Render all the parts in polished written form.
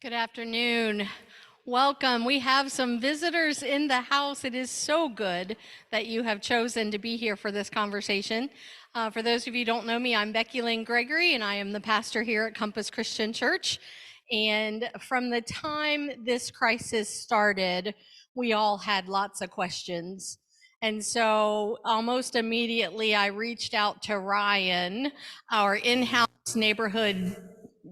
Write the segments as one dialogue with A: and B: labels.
A: Good afternoon. Welcome. We have some visitors in the house. It is so good that you have chosen to be here for this conversation. For those of you who don't know me, I'm Becky Lynn Gregory, and I am the pastor here at Compass Christian Church. And from the time this crisis started, we all had lots of questions. And so almost immediately, I reached out to Ryan, our in-house neighborhood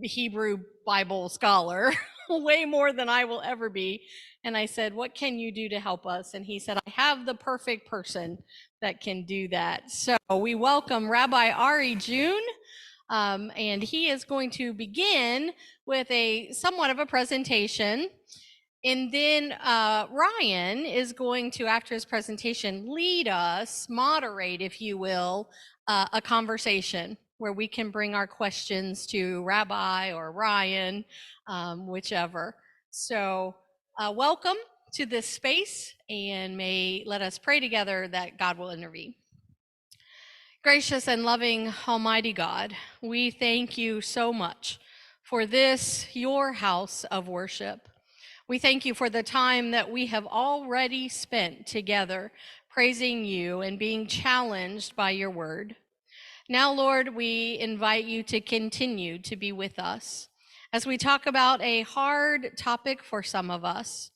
A: Hebrew Bible scholar, way more than I will ever be. And I said, "What can you do to help us?" And he said, "I have the perfect person that can do that." So we welcome Rabbi Ari June. And he is going to begin with a somewhat of a presentation. And then Ryan is going to, after his presentation, lead us, moderate, if you will, a conversation where we can bring our questions to Rabbi or Ryan, whichever. So welcome to this space, and let us pray together that God will intervene. Gracious and loving Almighty God, we thank you so much for this, your house of worship. We thank you for the time that we have already spent together praising you and being challenged by your word. Now, Lord, we invite you to continue to be with us as we talk about a hard topic for some of us,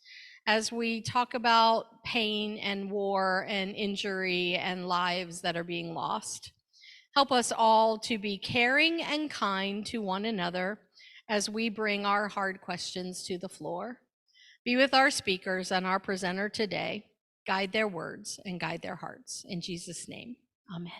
A: as we talk about pain and war and injury and lives that are being lost. Help us all to be caring and kind to one another as we bring our hard questions to the floor. Be with our speakers and our presenter today. Guide their words and guide their hearts. In Jesus' name, amen.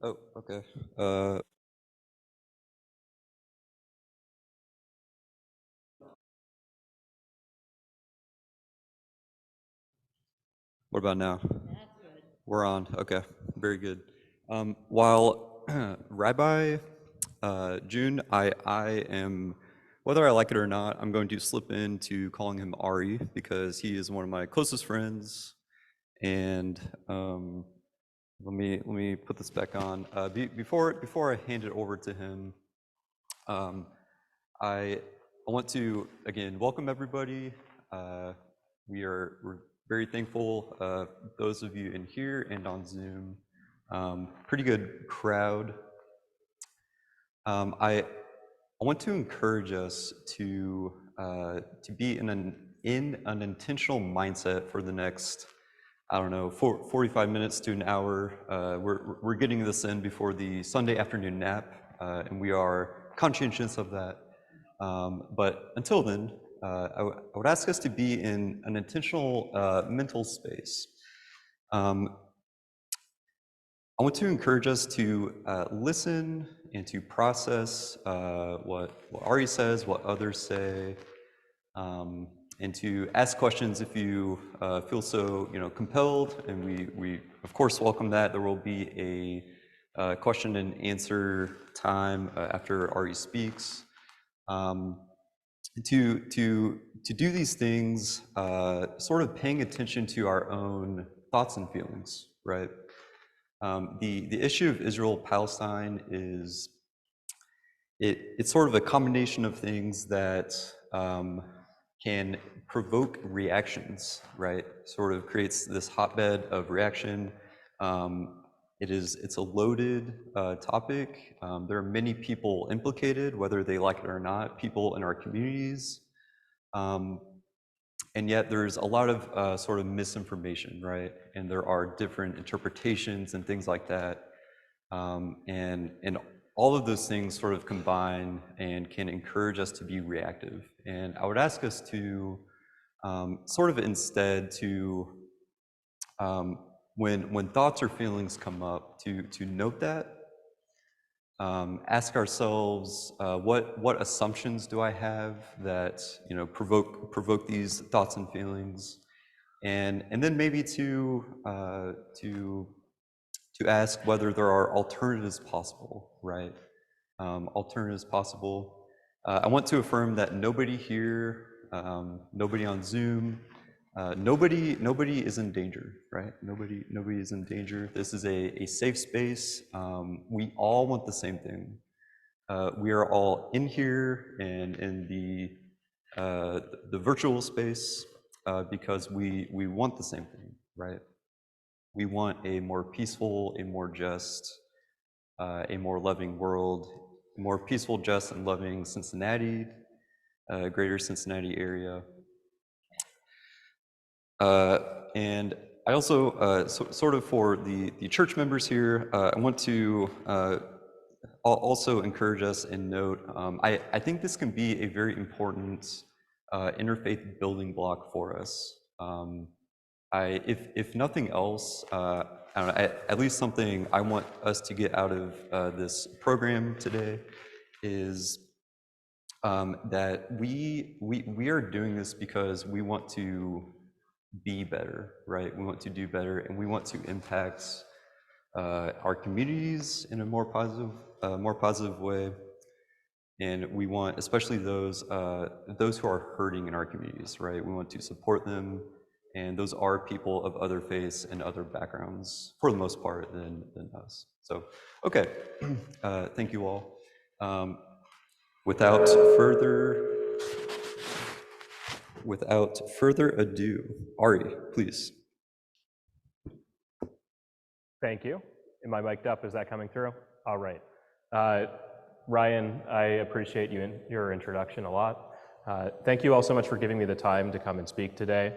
B: Oh, okay. What about now? We're on. Okay, very good. While Rabbi June, I am, whether I like it or not, I'm going to slip into calling him Ari because he is one of my closest friends. And let me put this back on. Before I hand it over to him, um, I want to again welcome everybody. We're very thankful, those of you in here and on Zoom. Pretty good crowd. I want to encourage us to be in an intentional mindset for the next, I don't know, 45 minutes to an hour. We're getting this in before the Sunday afternoon nap, and we are conscientious of that. But until then, I would ask us to be in an intentional mental space. I want to encourage us to listen and to process what Ari says, what others say, and to ask questions if you feel so compelled. And we of course welcome that. There will be a question and answer time after Ari speaks. To do these things, sort of paying attention to our own thoughts and feelings, right? The issue of Israel-Palestine is it's sort of a combination of things that can provoke reactions, right? Sort of creates this hotbed of reaction. It's a loaded topic. There are many people implicated, whether they like it or not, people in our communities. And yet there's a lot of sort of misinformation, right? And there are different interpretations and things like that. And all of those things sort of combine and can encourage us to be reactive. And I would ask us to sort of instead to, when thoughts or feelings come up, to note that, ask ourselves, what assumptions do I have that provoke these thoughts and feelings, and then maybe to to ask whether there are alternatives possible, right? Alternatives possible. I want to affirm that nobody here, nobody on Zoom, nobody is in danger, right? Nobody is in danger. This is a safe space. We all want the same thing. We are all in here and in the virtual space because we want the same thing, right? We want a more peaceful, a more just, a more loving world, a more peaceful, just, and loving Cincinnati, greater Cincinnati area. And I also, sort of for the church members here, I want to also encourage us and note, I think this can be a very important interfaith building block for us. If nothing else, I don't know, at least something I want us to get out of this program today is that we are doing this because we want to be better, right? We want to do better, and we want to impact our communities in a more positive way. And we want, especially those who are hurting in our communities, right? We want to support them, and those are people of other faiths and other backgrounds, for the most part, than us. So, okay, thank you all. Without further ado, Ari, please.
C: Thank you. Am I mic'd up? Is that coming through? All right. Ryan, I appreciate your introduction a lot. Thank you all so much for giving me the time to come and speak today.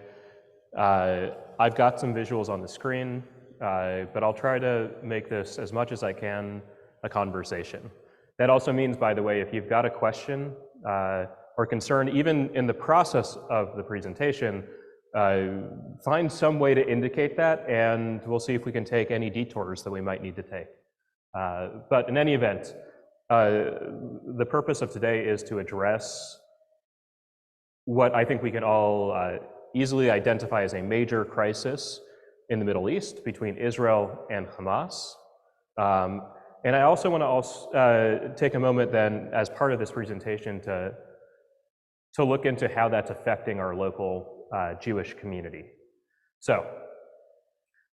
C: I've got some visuals on the screen, but I'll try to make this as much as I can a conversation. That also means, by the way, if you've got a question or concern, even in the process of the presentation, find some way to indicate that, and we'll see if we can take any detours that we might need to take. But in any event, the purpose of today is to address what I think we can all easily identify as a major crisis in the Middle East between Israel and Hamas. And I also want to take a moment then, as part of this presentation, to look into how that's affecting our local Jewish community. So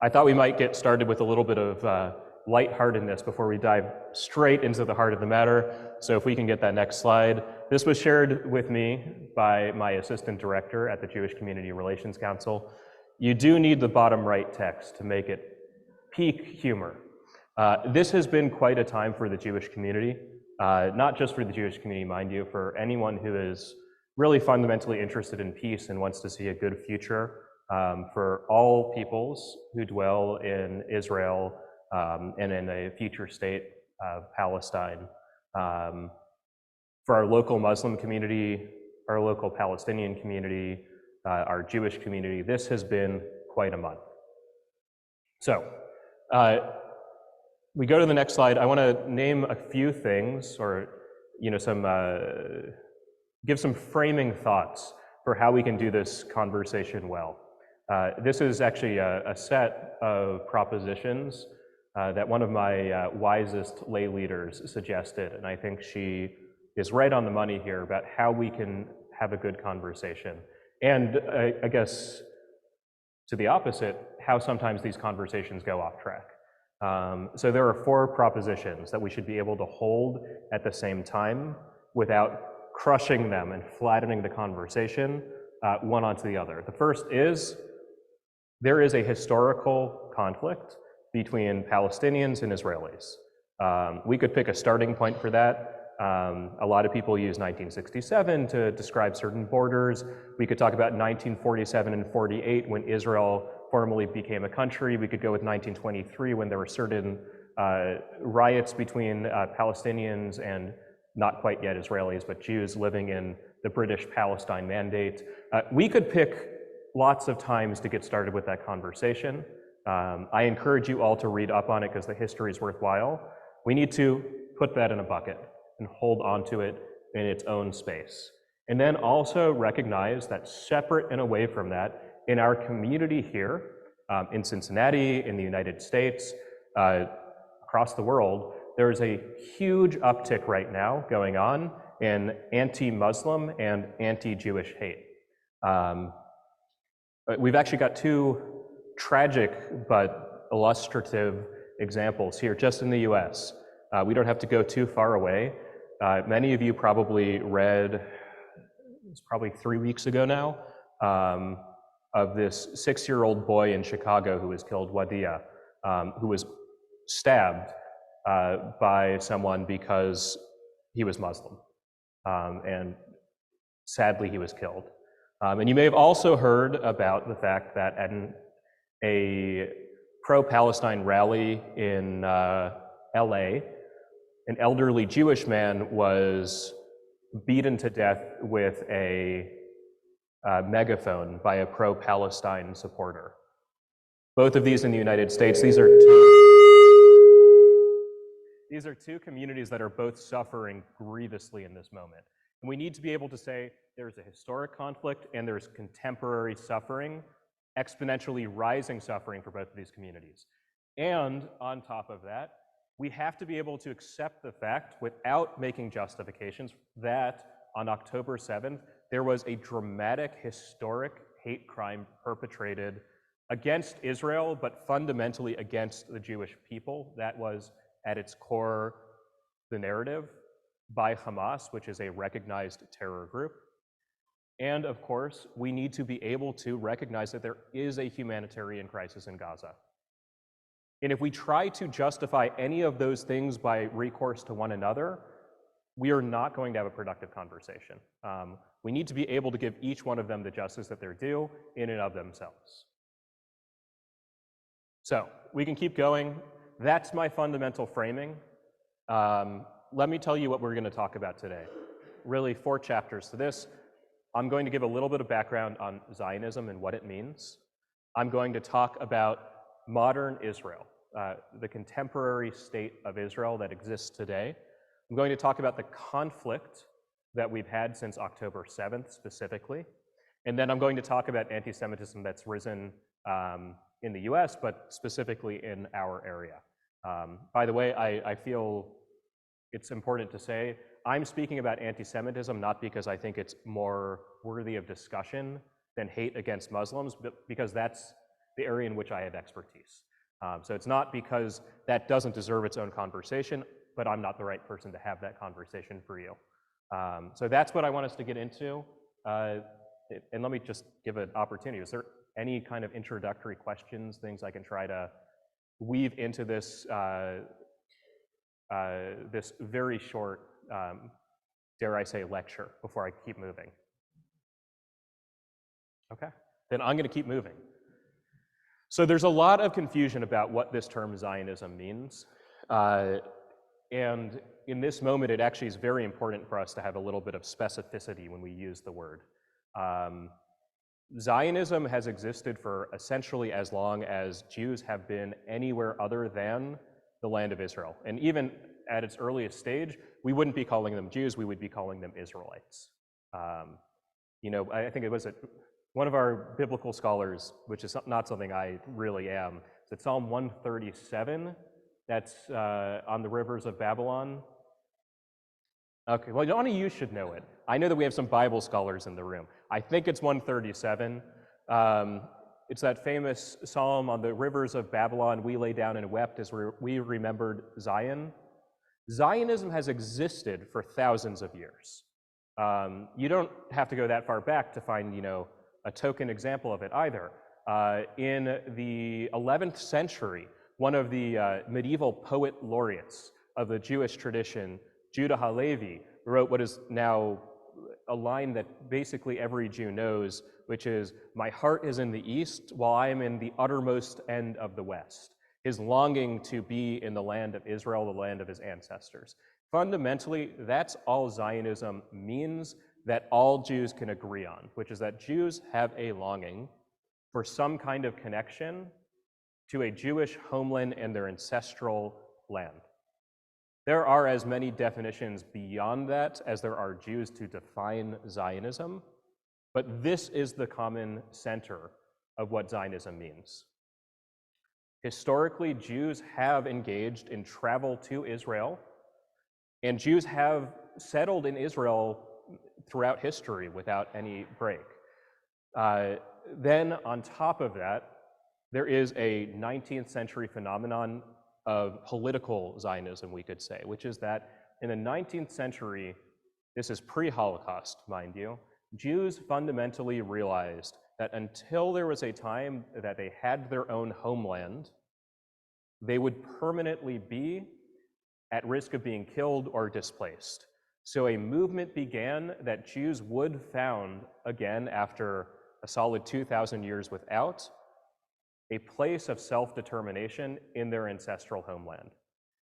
C: I thought we might get started with a little bit of lightheartedness before we dive straight into the heart of the matter. So if we can get that next slide. This was shared with me by my assistant director at the Jewish Community Relations Council. You do need the bottom right text to make it peak humor. This has been quite a time for the Jewish community, not just for the Jewish community, mind you, for anyone who is really fundamentally interested in peace and wants to see a good future for all peoples who dwell in Israel and in a future state of Palestine. For our local Muslim community, our local Palestinian community, our Jewish community, this has been quite a month. So, we go to the next slide. I want to name a few things, or give some framing thoughts for how we can do this conversation well. This is actually a set of propositions that one of my wisest lay leaders suggested, and I think she is right on the money here about how we can have a good conversation. And I guess to the opposite, how sometimes these conversations go off track. So there are 4 propositions that we should be able to hold at the same time without crushing them and flattening the conversation one onto the other. The first is, there is a historical conflict between Palestinians and Israelis. We could pick a starting point for that. A lot of people use 1967 to describe certain borders. We could talk about 1947 and 48 when Israel formally became a country. We could go with 1923 when there were certain riots between Palestinians and not quite yet Israelis, but Jews living in the British Palestine Mandate. We could pick lots of times to get started with that conversation. I encourage you all to read up on it because the history is worthwhile. We need to put that in a bucket and hold onto it in its own space. And then also recognize that separate and away from that, in our community here, in Cincinnati, in the United States, across the world, there is a huge uptick right now going on in anti-Muslim and anti-Jewish hate. We've actually got two tragic but illustrative examples here just in the US. We don't have to go too far away. Many of you probably read, it's probably 3 weeks ago now, of this 6-year-old boy in Chicago who was killed, Wadia, who was stabbed by someone because he was Muslim. And sadly, he was killed. And you may have also heard about the fact that at a pro-Palestine rally in LA, an elderly Jewish man was beaten to death with a megaphone by a pro-Palestine supporter. Both of these in the United States. These are two communities that are both suffering grievously in this moment. And we need to be able to say there's a historic conflict and there's contemporary suffering, exponentially rising suffering for both of these communities. And on top of that, we have to be able to accept the fact, without making justifications, that on October 7th, there was a dramatic, historic hate crime perpetrated against Israel, but fundamentally against the Jewish people. That was, at its core, the narrative by Hamas, which is a recognized terror group. And of course, we need to be able to recognize that there is a humanitarian crisis in Gaza. And if we try to justify any of those things by recourse to one another, we are not going to have a productive conversation. We need to be able to give each one of them the justice that they're due in and of themselves. So we can keep going. That's my fundamental framing. Let me tell you what we're going to talk about today. Really 4 chapters to this. I'm going to give a little bit of background on Zionism and what it means. I'm going to talk about modern Israel, the contemporary state of Israel that exists today. I'm going to talk about the conflict that we've had since October 7th specifically. And then I'm going to talk about anti-Semitism that's risen in the US, but specifically in our area. By the way, I feel it's important to say, I'm speaking about anti-Semitism not because I think it's more worthy of discussion than hate against Muslims, but because that's the area in which I have expertise. So it's not because that doesn't deserve its own conversation, but I'm not the right person to have that conversation for you. So that's what I want us to get into. And let me just give an opportunity. Is there any kind of introductory questions, things I can try to weave into this this very short, dare I say, lecture before I keep moving? Okay, then I'm going to keep moving. So there's a lot of confusion about what this term Zionism means. And in this moment, it actually is very important for us to have a little bit of specificity when we use the word. Zionism has existed for essentially as long as Jews have been anywhere other than the land of Israel. And even at its earliest stage, we wouldn't be calling them Jews, we would be calling them Israelites. I think it was one of our biblical scholars, which is not something I really am, it's Psalm 137, that's on the rivers of Babylon. Okay, well, none of you should know it. I know that we have some Bible scholars in the room. I think it's 137. It's that famous psalm, on the rivers of Babylon, we lay down and wept as we remembered Zion. Zionism has existed for thousands of years. You don't have to go that far back to find, a token example of it either. In the 11th century, one of the medieval poet laureates of the Jewish tradition, Judah Halevi, wrote what is now a line that basically every Jew knows, which is, "My heart is in the east, while I am in the uttermost end of the west." His longing to be in the land of Israel, the land of his ancestors. Fundamentally, that's all Zionism means, that all Jews can agree on, which is that Jews have a longing for some kind of connection to a Jewish homeland and their ancestral land. There are as many definitions beyond that as there are Jews to define Zionism, but this is the common center of what Zionism means. Historically, Jews have engaged in travel to Israel, and Jews have settled in Israel throughout history without any break. Then on top of that, there is a 19th century phenomenon of political Zionism, we could say, which is that in the 19th century, this is pre-Holocaust, mind you, Jews fundamentally realized that until there was a time that they had their own homeland, they would permanently be at risk of being killed or displaced. So a movement began that Jews would found, again after a solid 2,000 years without, a place of self-determination in their ancestral homeland.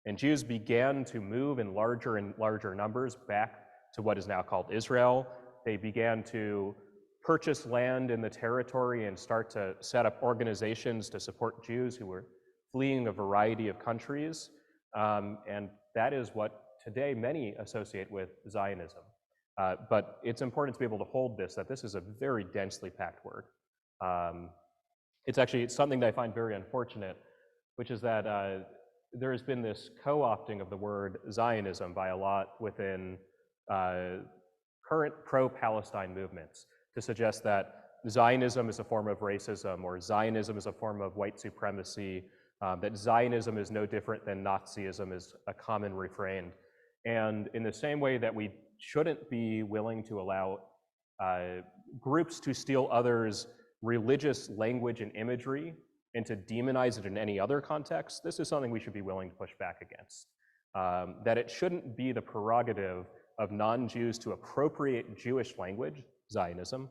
C: And Jews began to move in larger and larger numbers back to what is now called Israel. They began to purchase land in the territory and start to set up organizations to support Jews who were fleeing a variety of countries. And that is what today many associate with Zionism. But it's important to be able to hold this, that this is a very densely packed word. It's something that I find very unfortunate, which is that there has been this co-opting of the word Zionism by a lot within current pro-Palestine movements to suggest that Zionism is a form of racism, or Zionism is a form of white supremacy, that Zionism is no different than Nazism is a common refrain. And in the same way that we shouldn't be willing to allow groups to steal others' religious language and imagery and to demonize it in any other context, this is something we should be willing to push back against. That it shouldn't be the prerogative of non-Jews to appropriate Jewish language, Zionism,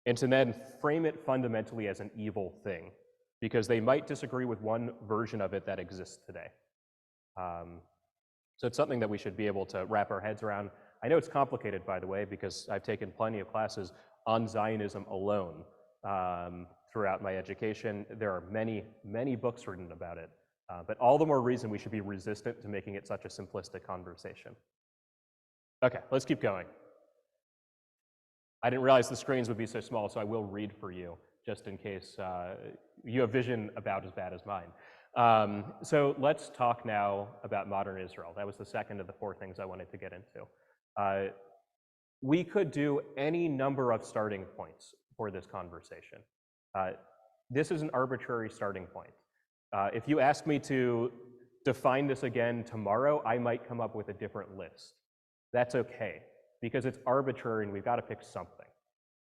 C: and to then frame it fundamentally as an evil thing, because they might disagree with one version of it that exists today. So it's something that we should be able to wrap our heads around. I know it's complicated, by the way, because I've taken plenty of classes on Zionism alone throughout my education. There are many, many books written about it, but all the more reason we should be resistant to making it such a simplistic conversation. Okay, let's keep going. I didn't realize the screens would be so small, so I will read for you, just in case you have vision about as bad as mine. So let's talk now about modern Israel. That was the second of the four things I wanted to get into. We could do any number of starting points for this conversation. This is an arbitrary starting point. If you ask me to define this again tomorrow, I might come up with a different list. That's okay, because it's arbitrary and we've got to pick something.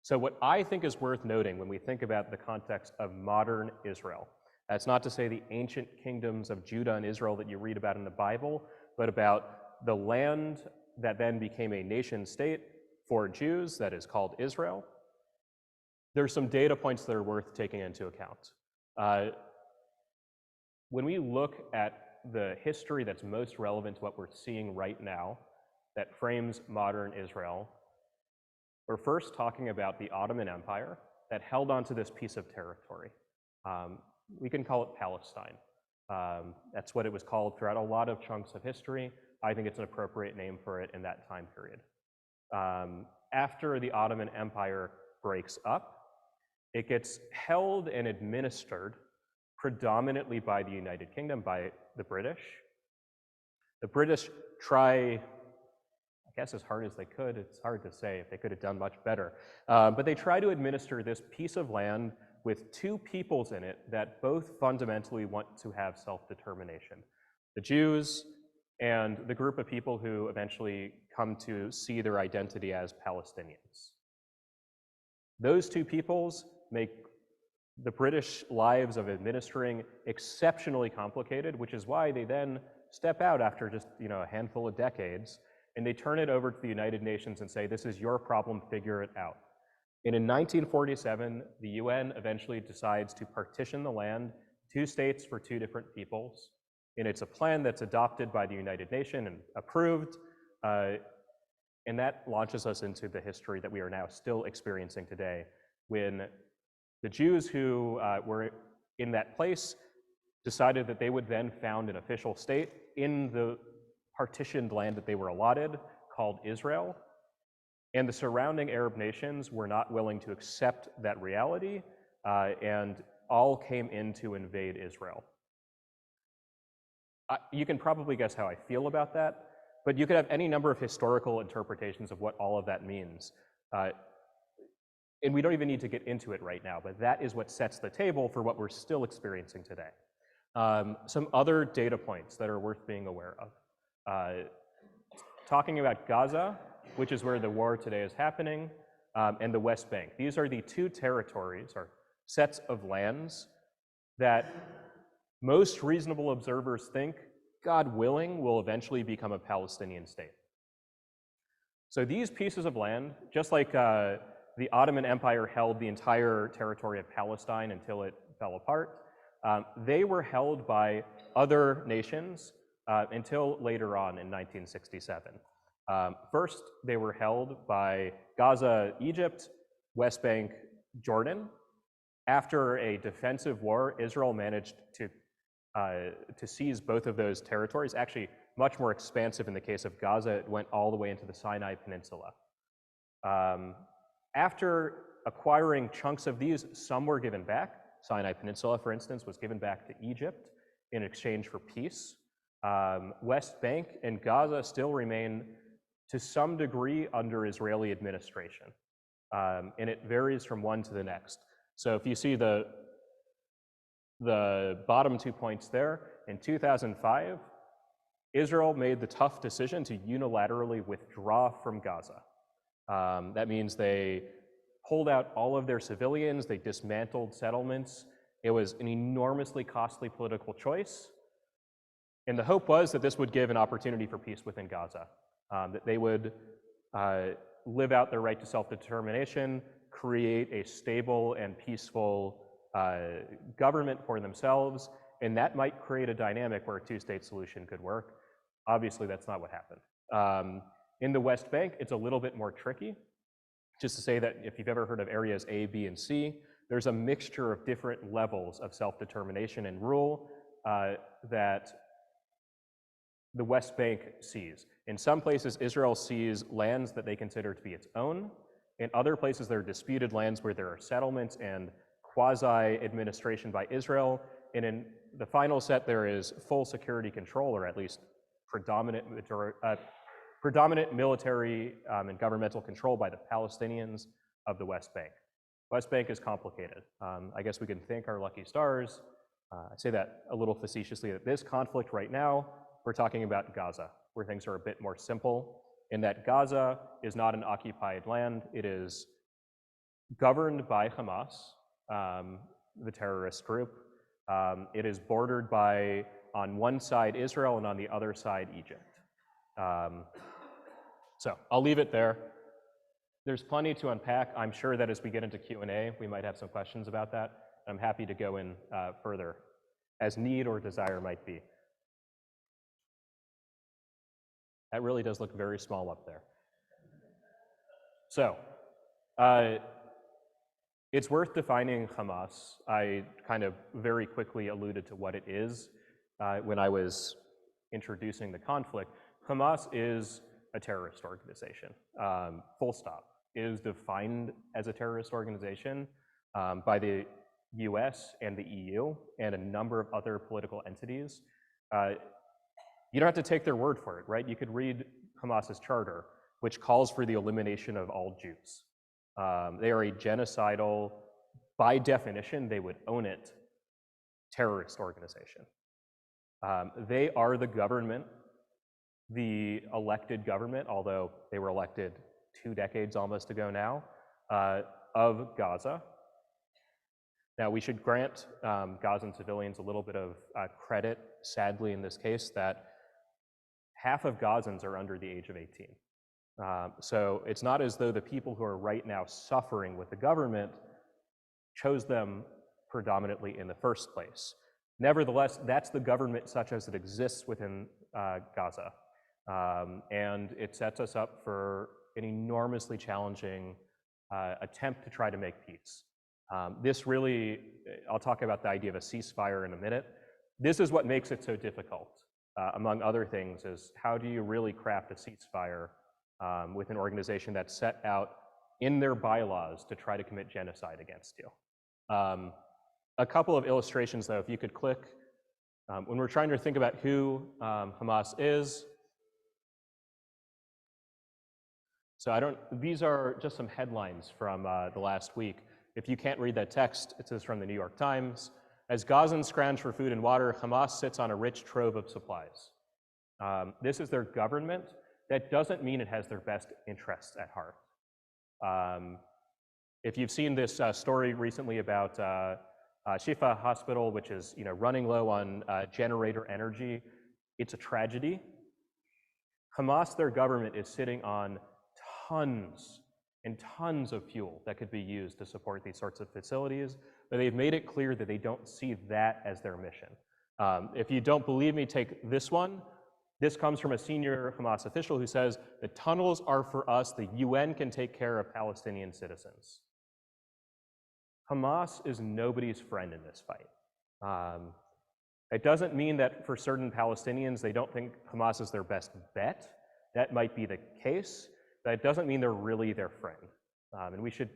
C: So what I think is worth noting when we think about the context of modern Israel, that's not to say the ancient kingdoms of Judah and Israel that you read about in the Bible, but about the land that then became a nation state for Jews that is called Israel. There's some data points that are worth taking into account. When we look at the history that's most relevant to what we're seeing right now, that frames modern Israel, we're first talking about the Ottoman Empire that held onto this piece of territory. We can call it Palestine. That's what it was called throughout a lot of chunks of history. I think it's an appropriate name for it in that time period. After the Ottoman Empire breaks up, it gets held and administered predominantly by the United Kingdom, by the British. The British try, I guess as hard as they could, it's hard to say if they could have done much better, but they try to administer this piece of land with two peoples in it that both fundamentally want to have self-determination. The Jews and the group of people who eventually come to see their identity as Palestinians. Those two peoples make the British lives of administering exceptionally complicated, which is why they then step out after just a handful of decades, and they turn it over to the United Nations and say, this is your problem, figure it out. And in 1947, the UN eventually decides to partition the land, 2 states for 2 different peoples. And it's a plan that's adopted by the United Nations and approved. And that launches us into the history that we are now still experiencing today, when the Jews who were in that place decided that they would then found an official state in the partitioned land that they were allotted, called Israel. And the surrounding Arab nations were not willing to accept that reality and all came in to invade Israel. You can probably guess how I feel about that, but you could have any number of historical interpretations of what all of that means. And we don't even need to get into it right now, but that is what sets the table for what we're still experiencing today. Some other data points that are worth being aware of. Talking about Gaza, which is where the war today is happening, and the West Bank. These are the two territories, or sets of lands, that most reasonable observers think, God willing, will eventually become a Palestinian state. So these pieces of land, just like the Ottoman Empire held the entire territory of Palestine until it fell apart, they were held by other nations until later on in 1967. First, they were held by Gaza, Egypt, West Bank, Jordan. After a defensive war, Israel managed to seize both of those territories, actually much more expansive in the case of Gaza. It went all the way into the Sinai Peninsula. After acquiring chunks of these, some were given back. Sinai Peninsula, for instance, was given back to Egypt in exchange for peace. West Bank and Gaza still remain to some degree under Israeli administration, and it varies from one to the next. So if you see the bottom 2 points there, in 2005, Israel made the tough decision to unilaterally withdraw from Gaza. That means they pulled out all of their civilians, they dismantled settlements. It was an enormously costly political choice. And the hope was that this would give an opportunity for peace within Gaza, that they would live out their right to self-determination, create a stable and peaceful government for themselves, and that might create a dynamic where a two-state solution could work. Obviously, that's not what happened. In the West Bank, it's a little bit more tricky. Just to say that if you've ever heard of areas A, B, and C, there's a mixture of different levels of self-determination and rule that the West Bank sees. In some places, Israel sees lands that they consider to be its own. In other places, there are disputed lands where there are settlements and quasi-administration by Israel. And in the final set, there is full security control, or at least predominant military and governmental control by the Palestinians of the West Bank. West Bank is complicated. I guess we can thank our lucky stars. I say that a little facetiously, that this conflict right now, we're talking about Gaza, where things are a bit more simple, in that Gaza is not an occupied land. It is governed by Hamas, the terrorist group. It is bordered by, on one side, Israel, and on the other side, Egypt. So I'll leave it there. There's plenty to unpack. I'm sure that as we get into Q&A, we might have some questions about that. I'm happy to go in further, as need or desire might be. That really does look very small up there. So, it's worth defining Hamas. I kind of very quickly alluded to what it is when I was introducing the conflict. Hamas is a terrorist organization, full stop. It is defined as a terrorist organization by the US and the EU and a number of other political entities. You don't have to take their word for it, right? You could read Hamas's charter, which calls for the elimination of all Jews. They are a genocidal, by definition, they would own it, terrorist organization. They are the government, the elected government, although they were elected 2 decades almost ago now, of Gaza. Now, we should grant Gazan civilians a little bit of credit, sadly in this case, that half of Gazans are under the age of 18. So it's not as though the people who are right now suffering with the government chose them predominantly in the first place. Nevertheless, that's the government such as it exists within Gaza. And it sets us up for an enormously challenging attempt to try to make peace. This really, I'll talk about the idea of a ceasefire in a minute. This is what makes it so difficult, among other things, is how do you really craft a ceasefire with an organization that's set out in their bylaws to try to commit genocide against you. A couple of illustrations, though, if you could click. When we're trying to think about who Hamas is, so these are just some headlines from the last week. If you can't read that text, it says from the New York Times, as Gazans scrounge for food and water, Hamas sits on a rich trove of supplies. This is their government. That doesn't mean it has their best interests at heart. If you've seen this story recently about Shifa Hospital, which is running low on generator energy, it's a tragedy. Hamas, their government, is sitting on tons and tons of fuel that could be used to support these sorts of facilities, but they've made it clear that they don't see that as their mission. If you don't believe me, take this one. This comes from a senior Hamas official who says, the tunnels are for us, the UN can take care of Palestinian citizens. Hamas is nobody's friend in this fight. It doesn't mean that for certain Palestinians, they don't think Hamas is their best bet. That might be the case, but it doesn't mean they're really their friend. And we should,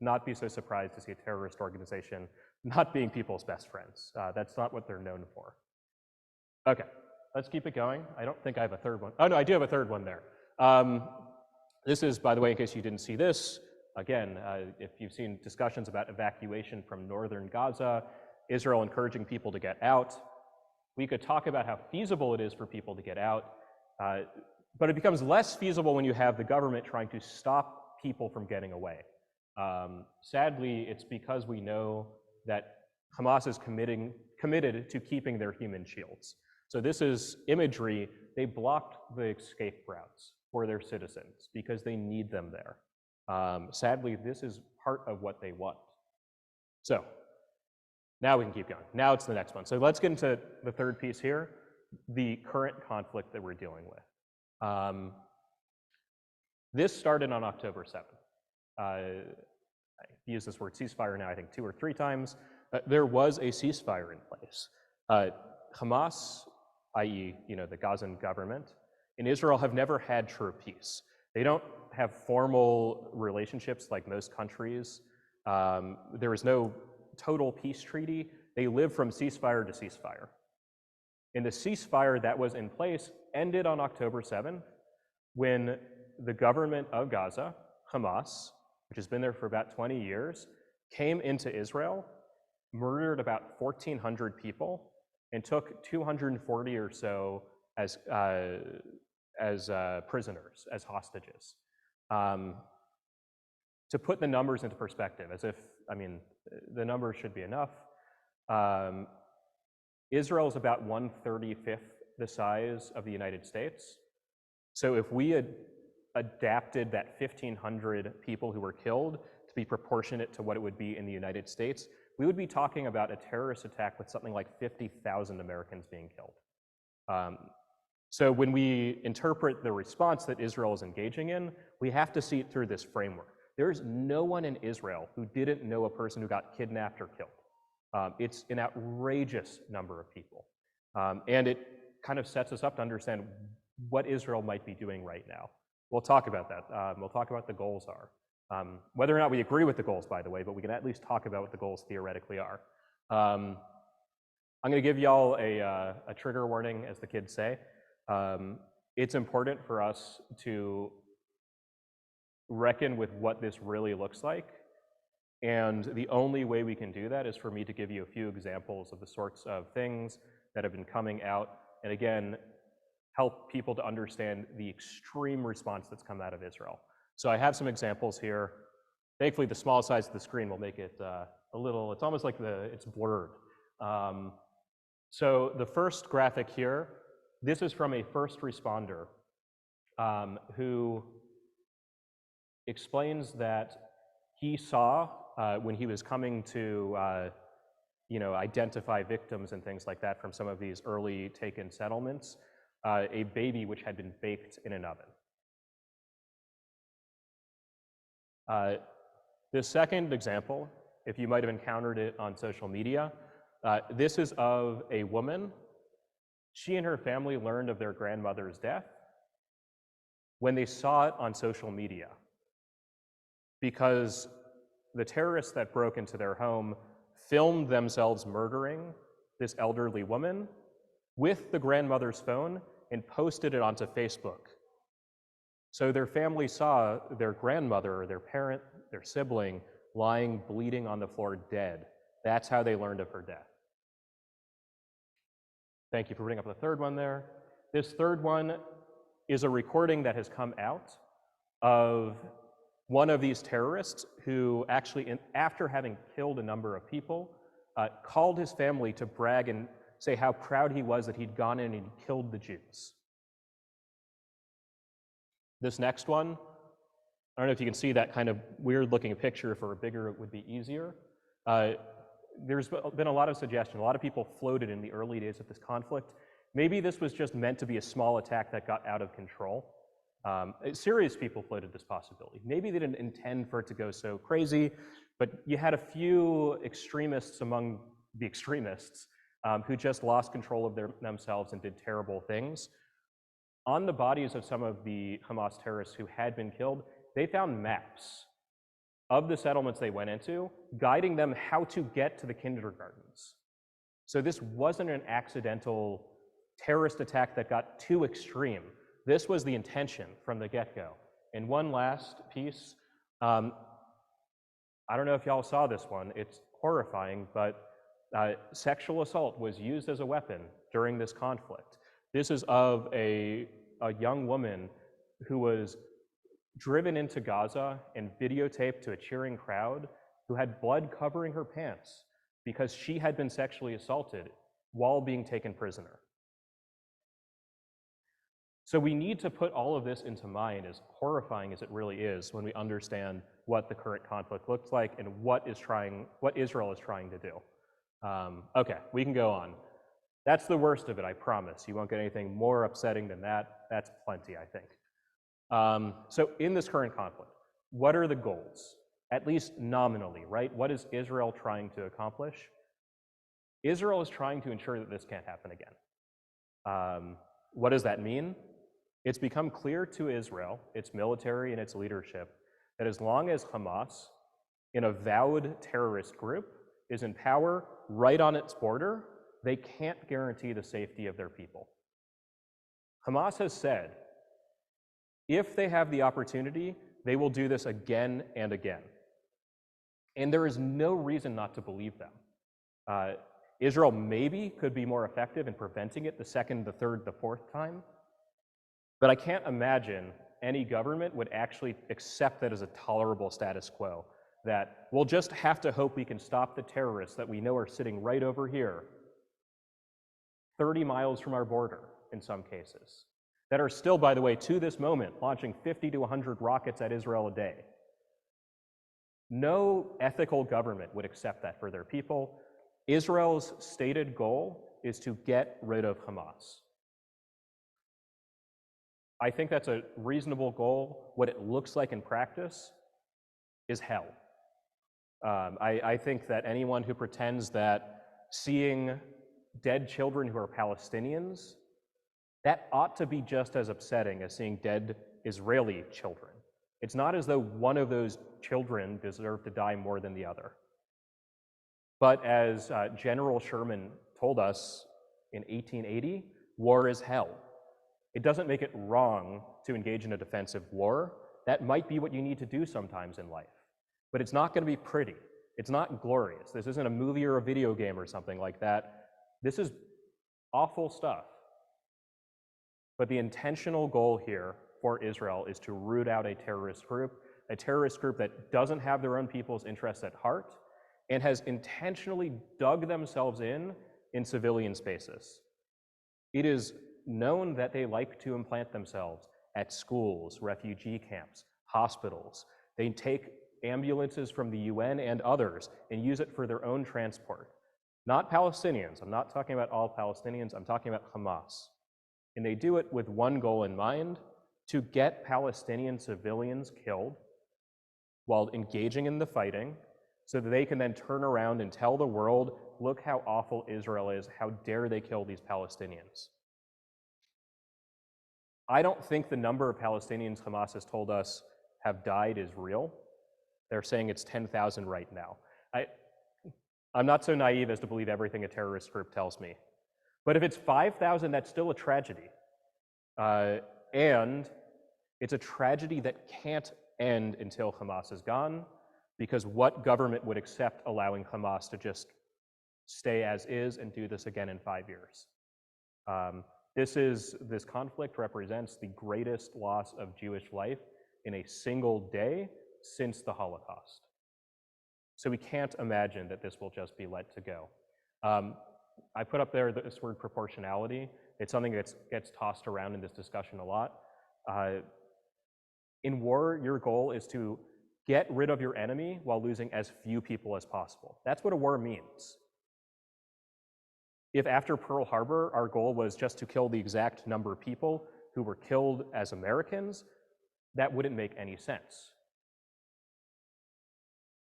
C: not be so surprised to see a terrorist organization not being people's best friends. That's not what they're known for. Okay, let's keep it going. I don't think I have a third one. Oh no, I do have a third one there. This is, by the way, in case you didn't see this, again, if you've seen discussions about evacuation from northern Gaza, Israel encouraging people to get out, we could talk about how feasible it is for people to get out, but it becomes less feasible when you have the government trying to stop people from getting away. Sadly, it's because we know that Hamas is committed to keeping their human shields. So this is imagery. They blocked the escape routes for their citizens because they need them there. Sadly, this is part of what they want. So now we can keep going. Now it's the next one. So let's get into the third piece here, the current conflict that we're dealing with. This started on October 7th. I use this word ceasefire now, I think 2 or 3 times. There was a ceasefire in place. Hamas, i.e., the Gazan government, and Israel have never had true peace. They don't have formal relationships like most countries. There is no total peace treaty. They live from ceasefire to ceasefire. And the ceasefire that was in place ended on October 7th when the government of Gaza, Hamas, which has been there for about 20 years, came into Israel, murdered about 1,400 people, and took 240 or so as prisoners, as hostages. To put the numbers into perspective, as if, the numbers should be enough. Israel is about 1/35 the size of the United States. So if we had adapted that 1,500 people who were killed to be proportionate to what it would be in the United States, we would be talking about a terrorist attack with something like 50,000 Americans being killed. So when we interpret the response that Israel is engaging in, we have to see it through this framework. There's no one in Israel who didn't know a person who got kidnapped or killed. It's an outrageous number of people. And it kind of sets us up to understand what Israel might be doing right now. We'll talk about that. We'll talk about what the goals are. Whether or not we agree with the goals, by the way, but we can at least talk about what the goals theoretically are. I'm gonna give y'all a trigger warning, as the kids say. It's important for us to reckon with what this really looks like. And the only way we can do that is for me to give you a few examples of the sorts of things that have been coming out. And again, help people to understand the extreme response that's come out of Israel. So I have some examples here. Thankfully, the small size of the screen will make it a little, it's almost like it's blurred. So the first graphic here, this is from a first responder who explains that he saw when he was coming to identify victims and things like that from some of these early taken settlements, a baby which had been baked in an oven. The second example, if you might have encountered it on social media, this is of a woman. She and her family learned of their grandmother's death when they saw it on social media, because the terrorists that broke into their home filmed themselves murdering this elderly woman with the grandmother's phone and posted it onto Facebook. So their family saw their grandmother, their parent, their sibling, lying bleeding on the floor dead. That's how they learned of her death. Thank you for bringing up the third one there. This third one is a recording that has come out of one of these terrorists who actually, after having killed a number of people, called his family to brag and say how proud he was that he'd gone in and killed the Jews. This next one, I don't know if you can see that kind of weird looking picture. For a bigger, it would be easier. There's been a lot of suggestion. A lot of people floated in the early days of this conflict. Maybe this was just meant to be a small attack that got out of control. Serious people floated this possibility. Maybe they didn't intend for it to go so crazy, but you had a few extremists among the extremists who just lost control of themselves and did terrible things. On the bodies of some of the Hamas terrorists who had been killed, they found maps of the settlements they went into, guiding them how to get to the kindergartens. So this wasn't an accidental terrorist attack that got too extreme. This was the intention from the get-go. And one last piece, I don't know if y'all saw this one, it's horrifying, but sexual assault was used as a weapon during this conflict. This is of a young woman who was driven into Gaza and videotaped to a cheering crowd who had blood covering her pants because she had been sexually assaulted while being taken prisoner. So we need to put all of this into mind, as horrifying as it really is, when we understand what the current conflict looks like and what Israel is trying to do. Okay, we can go on. That's the worst of it, I promise. You won't get anything more upsetting than that. That's plenty, I think. So in this current conflict, what are the goals? At least nominally, right? What is Israel trying to accomplish? Israel is trying to ensure that this can't happen again. What does that mean? It's become clear to Israel, its military and its leadership, that as long as Hamas, an avowed terrorist group, is in power right on its border, they can't guarantee the safety of their people. Hamas has said, if they have the opportunity, they will do this again and again. And there is no reason not to believe them. Israel maybe could be more effective in preventing it the second, the third, the fourth time, but I can't imagine any government would actually accept that as a tolerable status quo, that we'll just have to hope we can stop the terrorists that we know are sitting right over here, 30 miles from our border in some cases, that are still, by the way, to this moment, launching 50 to 100 rockets at Israel a day. No ethical government would accept that for their people. Israel's stated goal is to get rid of Hamas. I think that's a reasonable goal. What it looks like in practice is hell. I think that anyone who pretends that seeing dead children who are Palestinians, that ought to be just as upsetting as seeing dead Israeli children. It's not as though one of those children deserved to die more than the other. But as General Sherman told us in 1880, war is hell. It doesn't make it wrong to engage in a defensive war. That might be what you need to do sometimes in life. But it's not going to be pretty. It's not glorious. This isn't a movie or a video game or something like that. This is awful stuff. But the intentional goal here for Israel is to root out a terrorist group that doesn't have their own people's interests at heart and has intentionally dug themselves in civilian spaces. It is known that they like to implant themselves at schools, refugee camps, hospitals. They take ambulances from the UN and others and use it for their own transport. Not Palestinians. I'm not talking about all Palestinians. I'm talking about Hamas. And they do it with one goal in mind: to get Palestinian civilians killed while engaging in the fighting, so that they can then turn around and tell the world, look how awful Israel is, how dare they kill these Palestinians. I don't think the number of Palestinians Hamas has told us have died is real. They're saying it's 10,000 right now. I'm not so naive as to believe everything a terrorist group tells me. But if it's 5,000, that's still a tragedy. And it's a tragedy that can't end until Hamas is gone, because what government would accept allowing Hamas to just stay as is and do this again in 5 years? This conflict represents the greatest loss of Jewish life in a single day since the Holocaust. So we can't imagine that this will just be let to go. I put up there this word proportionality. It's something that gets tossed around in this discussion a lot. In war, your goal is to get rid of your enemy while losing as few people as possible. That's what a war means. If after Pearl Harbor, our goal was just to kill the exact number of people who were killed as Americans, that wouldn't make any sense.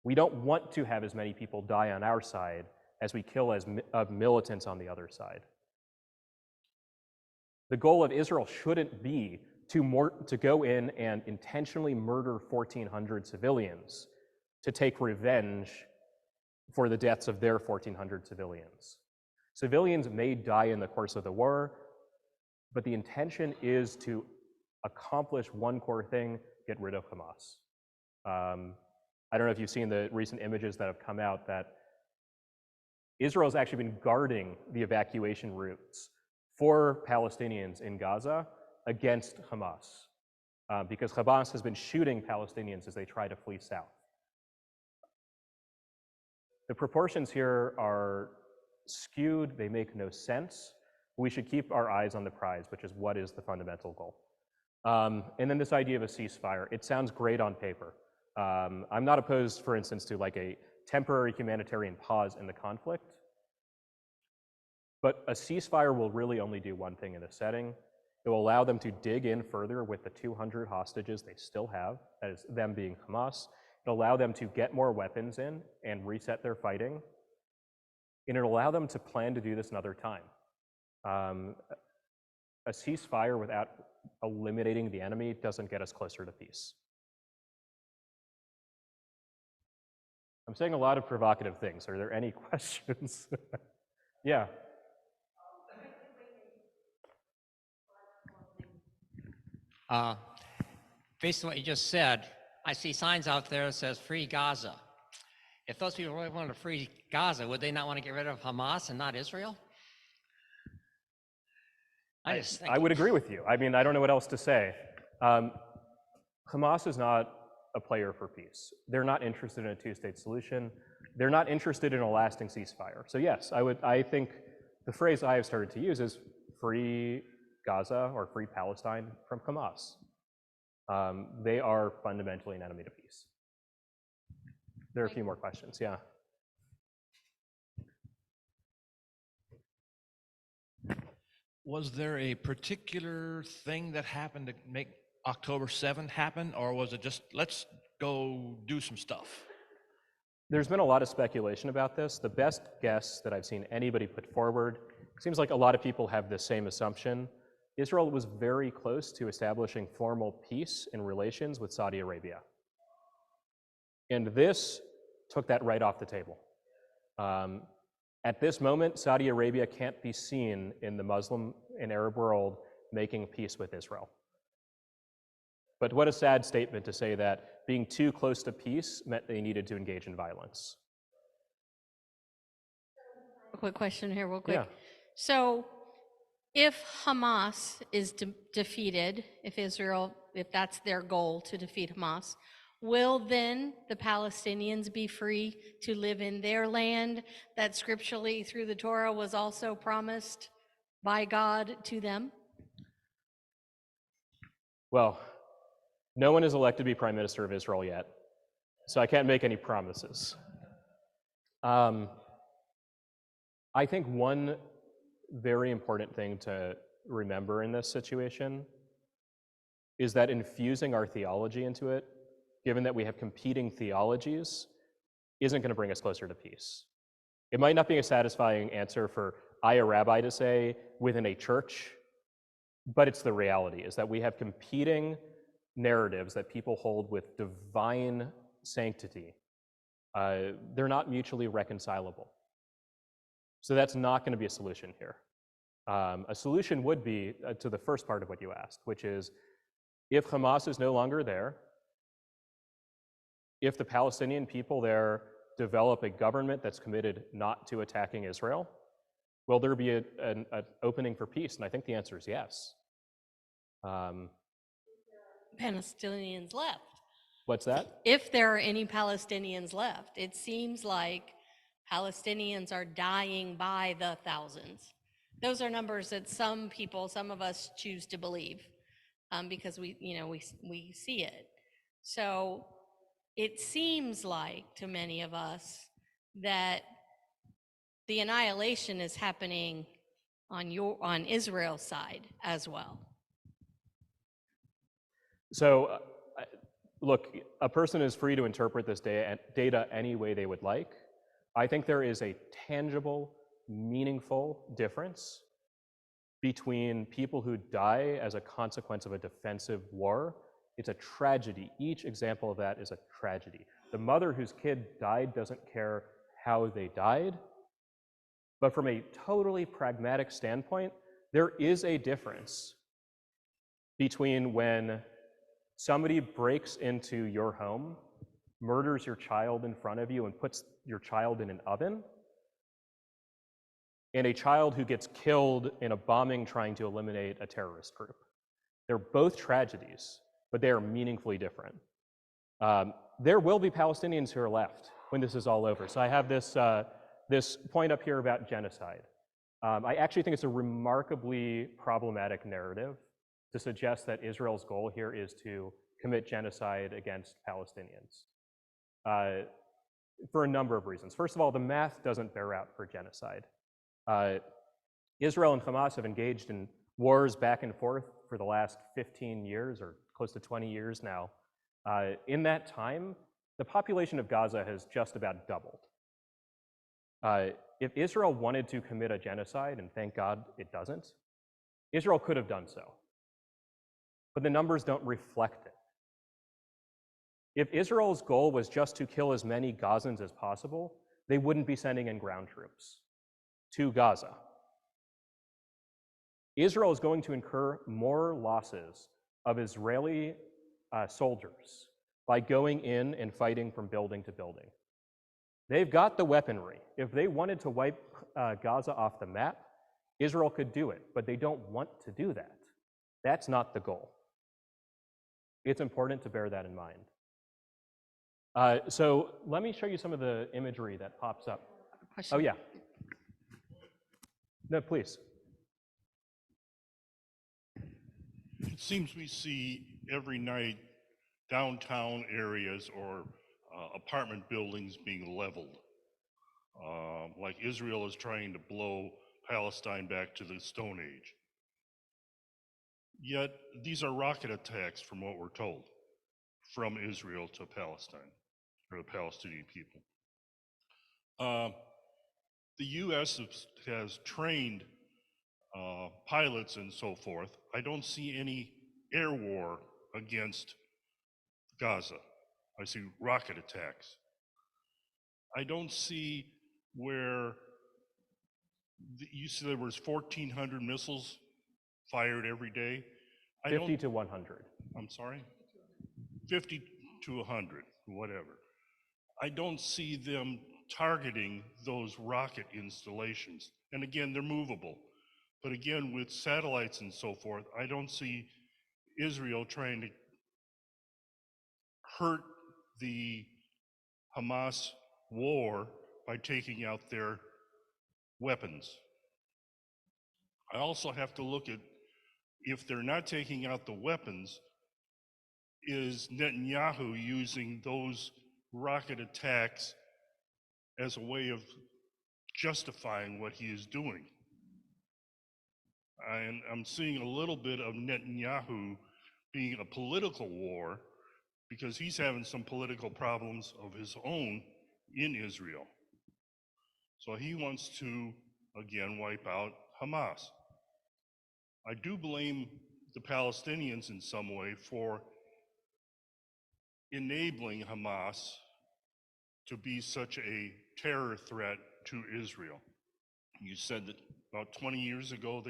C: We don't want to have as many people die on our side as we kill of militants on the other side. The goal of Israel shouldn't be to go in and intentionally murder 1,400 civilians to take revenge for the deaths of their 1,400 civilians. Civilians may die in the course of the war, but the intention is to accomplish one core thing: get rid of Hamas. I don't know if you've seen the recent images that have come out that Israel's actually been guarding the evacuation routes for Palestinians in Gaza against Hamas, because Hamas has been shooting Palestinians as they try to flee south. The proportions here are skewed, they make no sense. We should keep our eyes on the prize, which is what is the fundamental goal. And then this idea of a ceasefire, it sounds great on paper. I'm not opposed, for instance, to like a temporary humanitarian pause in the conflict, but a ceasefire will really only do one thing in this setting. It will allow them to dig in further with the 200 hostages they still have, that is them being Hamas. It'll allow them to get more weapons in and reset their fighting. And it'll allow them to plan to do this another time. A ceasefire without eliminating the enemy doesn't get us closer to peace. I'm saying a lot of provocative things. Are there any questions? Yeah.
D: Based on what you just said, I see signs out there that says free Gaza. If those people really wanted to free Gaza, would they not want to get rid of Hamas and not Israel?
C: I would agree with you. I mean, I don't know what else to say. Hamas is not a player for peace. They're not interested in a two-state solution. They're not interested in a lasting ceasefire. So yes, I think the phrase I have started to use is free Gaza or free Palestine from Hamas. They are fundamentally an enemy to peace. There are a few more questions, yeah.
E: Was there a particular thing that happened to make October 7th happen, or was it just, let's go do some stuff?
C: There's been a lot of speculation about this. The best guess that I've seen anybody put forward, it seems like a lot of people have the same assumption. Israel was very close to establishing formal peace in relations with Saudi Arabia. And this took that right off the table. At this moment, Saudi Arabia can't be seen in the Muslim and Arab world making peace with Israel. But what a sad statement to say that being too close to peace meant they needed to engage in violence.
A: A quick question here, real quick.
C: Yeah.
A: So if Hamas is defeated, if that's their goal to defeat Hamas, will then the Palestinians be free to live in their land that scripturally through the Torah was also promised by God to them?
C: Well, no one is elected to be prime minister of Israel yet, so I can't make any promises. I think one very important thing to remember in this situation is that infusing our theology into it, given that we have competing theologies, isn't going to bring us closer to peace. It might not be a satisfying answer for a rabbi to say within a church, but it's the reality, is that we have competing narratives that people hold with divine sanctity They're not mutually reconcilable. So that's not going to be a solution here. A solution would be to the first part of what you asked, which is if Hamas is no longer there, if the Palestinian people there develop a government that's committed not to attacking Israel, will there be an opening for peace? And I think the answer is yes.
A: Palestinians left.
C: What's that?
A: If there are any Palestinians left, it seems like Palestinians are dying by the thousands. Those are numbers that some people, some of us choose to believe because we see it. So it seems like to many of us that the annihilation is happening on Israel's side as well.
C: So, look, a person is free to interpret this data any way they would like. I think there is a tangible, meaningful difference between people who die as a consequence of a defensive war. It's a tragedy. Each example of that is a tragedy. The mother whose kid died doesn't care how they died. But from a totally pragmatic standpoint, there is a difference between when somebody breaks into your home, murders your child in front of you, and puts your child in an oven, and a child who gets killed in a bombing trying to eliminate a terrorist group. They're both tragedies, but they are meaningfully different. There will be Palestinians who are left when this is all over. So I have this point up here about genocide. I actually think it's a remarkably problematic narrative to suggest that Israel's goal here is to commit genocide against Palestinians for a number of reasons. First of all, the math doesn't bear out for genocide. Israel and Hamas have engaged in wars back and forth for the last 15 years or close to 20 years now. In that time, the population of Gaza has just about doubled. If Israel wanted to commit a genocide, and thank God it doesn't, Israel could have done so. But the numbers don't reflect it. If Israel's goal was just to kill as many Gazans as possible, they wouldn't be sending in ground troops to Gaza. Israel is going to incur more losses of Israeli soldiers by going in and fighting from building to building. They've got the weaponry. If they wanted to wipe Gaza off the map, Israel could do it, but they don't want to do that. That's not the goal. It's important to bear that in mind. So let me show you some of the imagery that pops up.
A: Question.
C: Oh, yeah. No, please.
F: It seems we see every night downtown areas or apartment buildings being leveled, like Israel is trying to blow Palestine back to the Stone Age. Yet these are rocket attacks, from what we're told, from Israel to Palestine, or the Palestinian people. The U.S. has trained pilots and so forth. I don't see any air war against Gaza. I see rocket attacks. I don't see where you said there was 1,400 missiles fired every day.
C: 50 to 100.
F: I'm sorry? 50 to 100, whatever. I don't see them targeting those rocket installations. And again, they're movable. But again, with satellites and so forth, I don't see Israel trying to hurt the Hamas war by taking out their weapons. I also have to look at, if they're not taking out the weapons, is Netanyahu using those rocket attacks as a way of justifying what he is doing? And I'm seeing a little bit of Netanyahu being a political war because he's having some political problems of his own in Israel. So he wants to, again, wipe out Hamas. I do blame the Palestinians in some way for enabling Hamas to be such a terror threat to Israel? You said that about 20 years ago,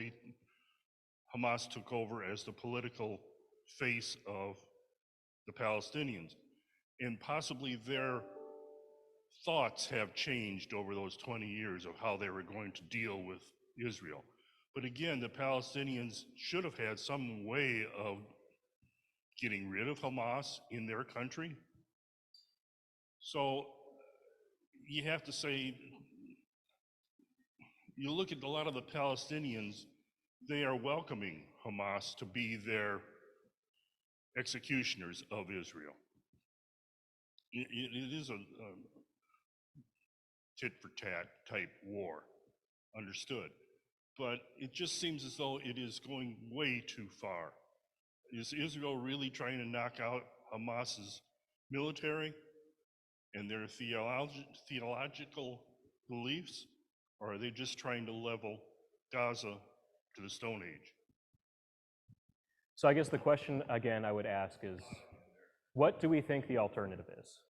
F: Hamas took over as the political face of the Palestinians, and possibly their thoughts have changed over those 20 years of how they were going to deal with Israel. But again, the Palestinians should have had some way of getting rid of Hamas in their country. So you have to say, you look at a lot of the Palestinians, they are welcoming Hamas to be their executioners of Israel. It is a tit for tat type war, understood. But it just seems as though it is going way too far. Is Israel really trying to knock out Hamas's military and their theological beliefs? Or are they just trying to level Gaza to the Stone Age?
C: So I guess the question again I would ask is, what do we think the alternative is?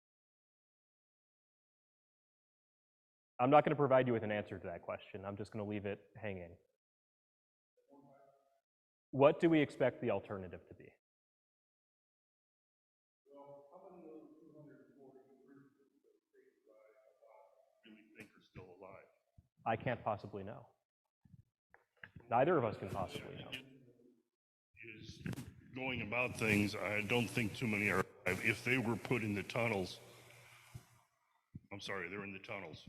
C: I'm not going to provide you with an answer to that question. I'm just going to leave it hanging. What do we expect the alternative to be?
F: Really think are still alive?
C: I can't possibly know. Neither of us can possibly know.
F: Is going about things, I don't think too many are alive. If they were put in the tunnels, I'm sorry, they're in the tunnels.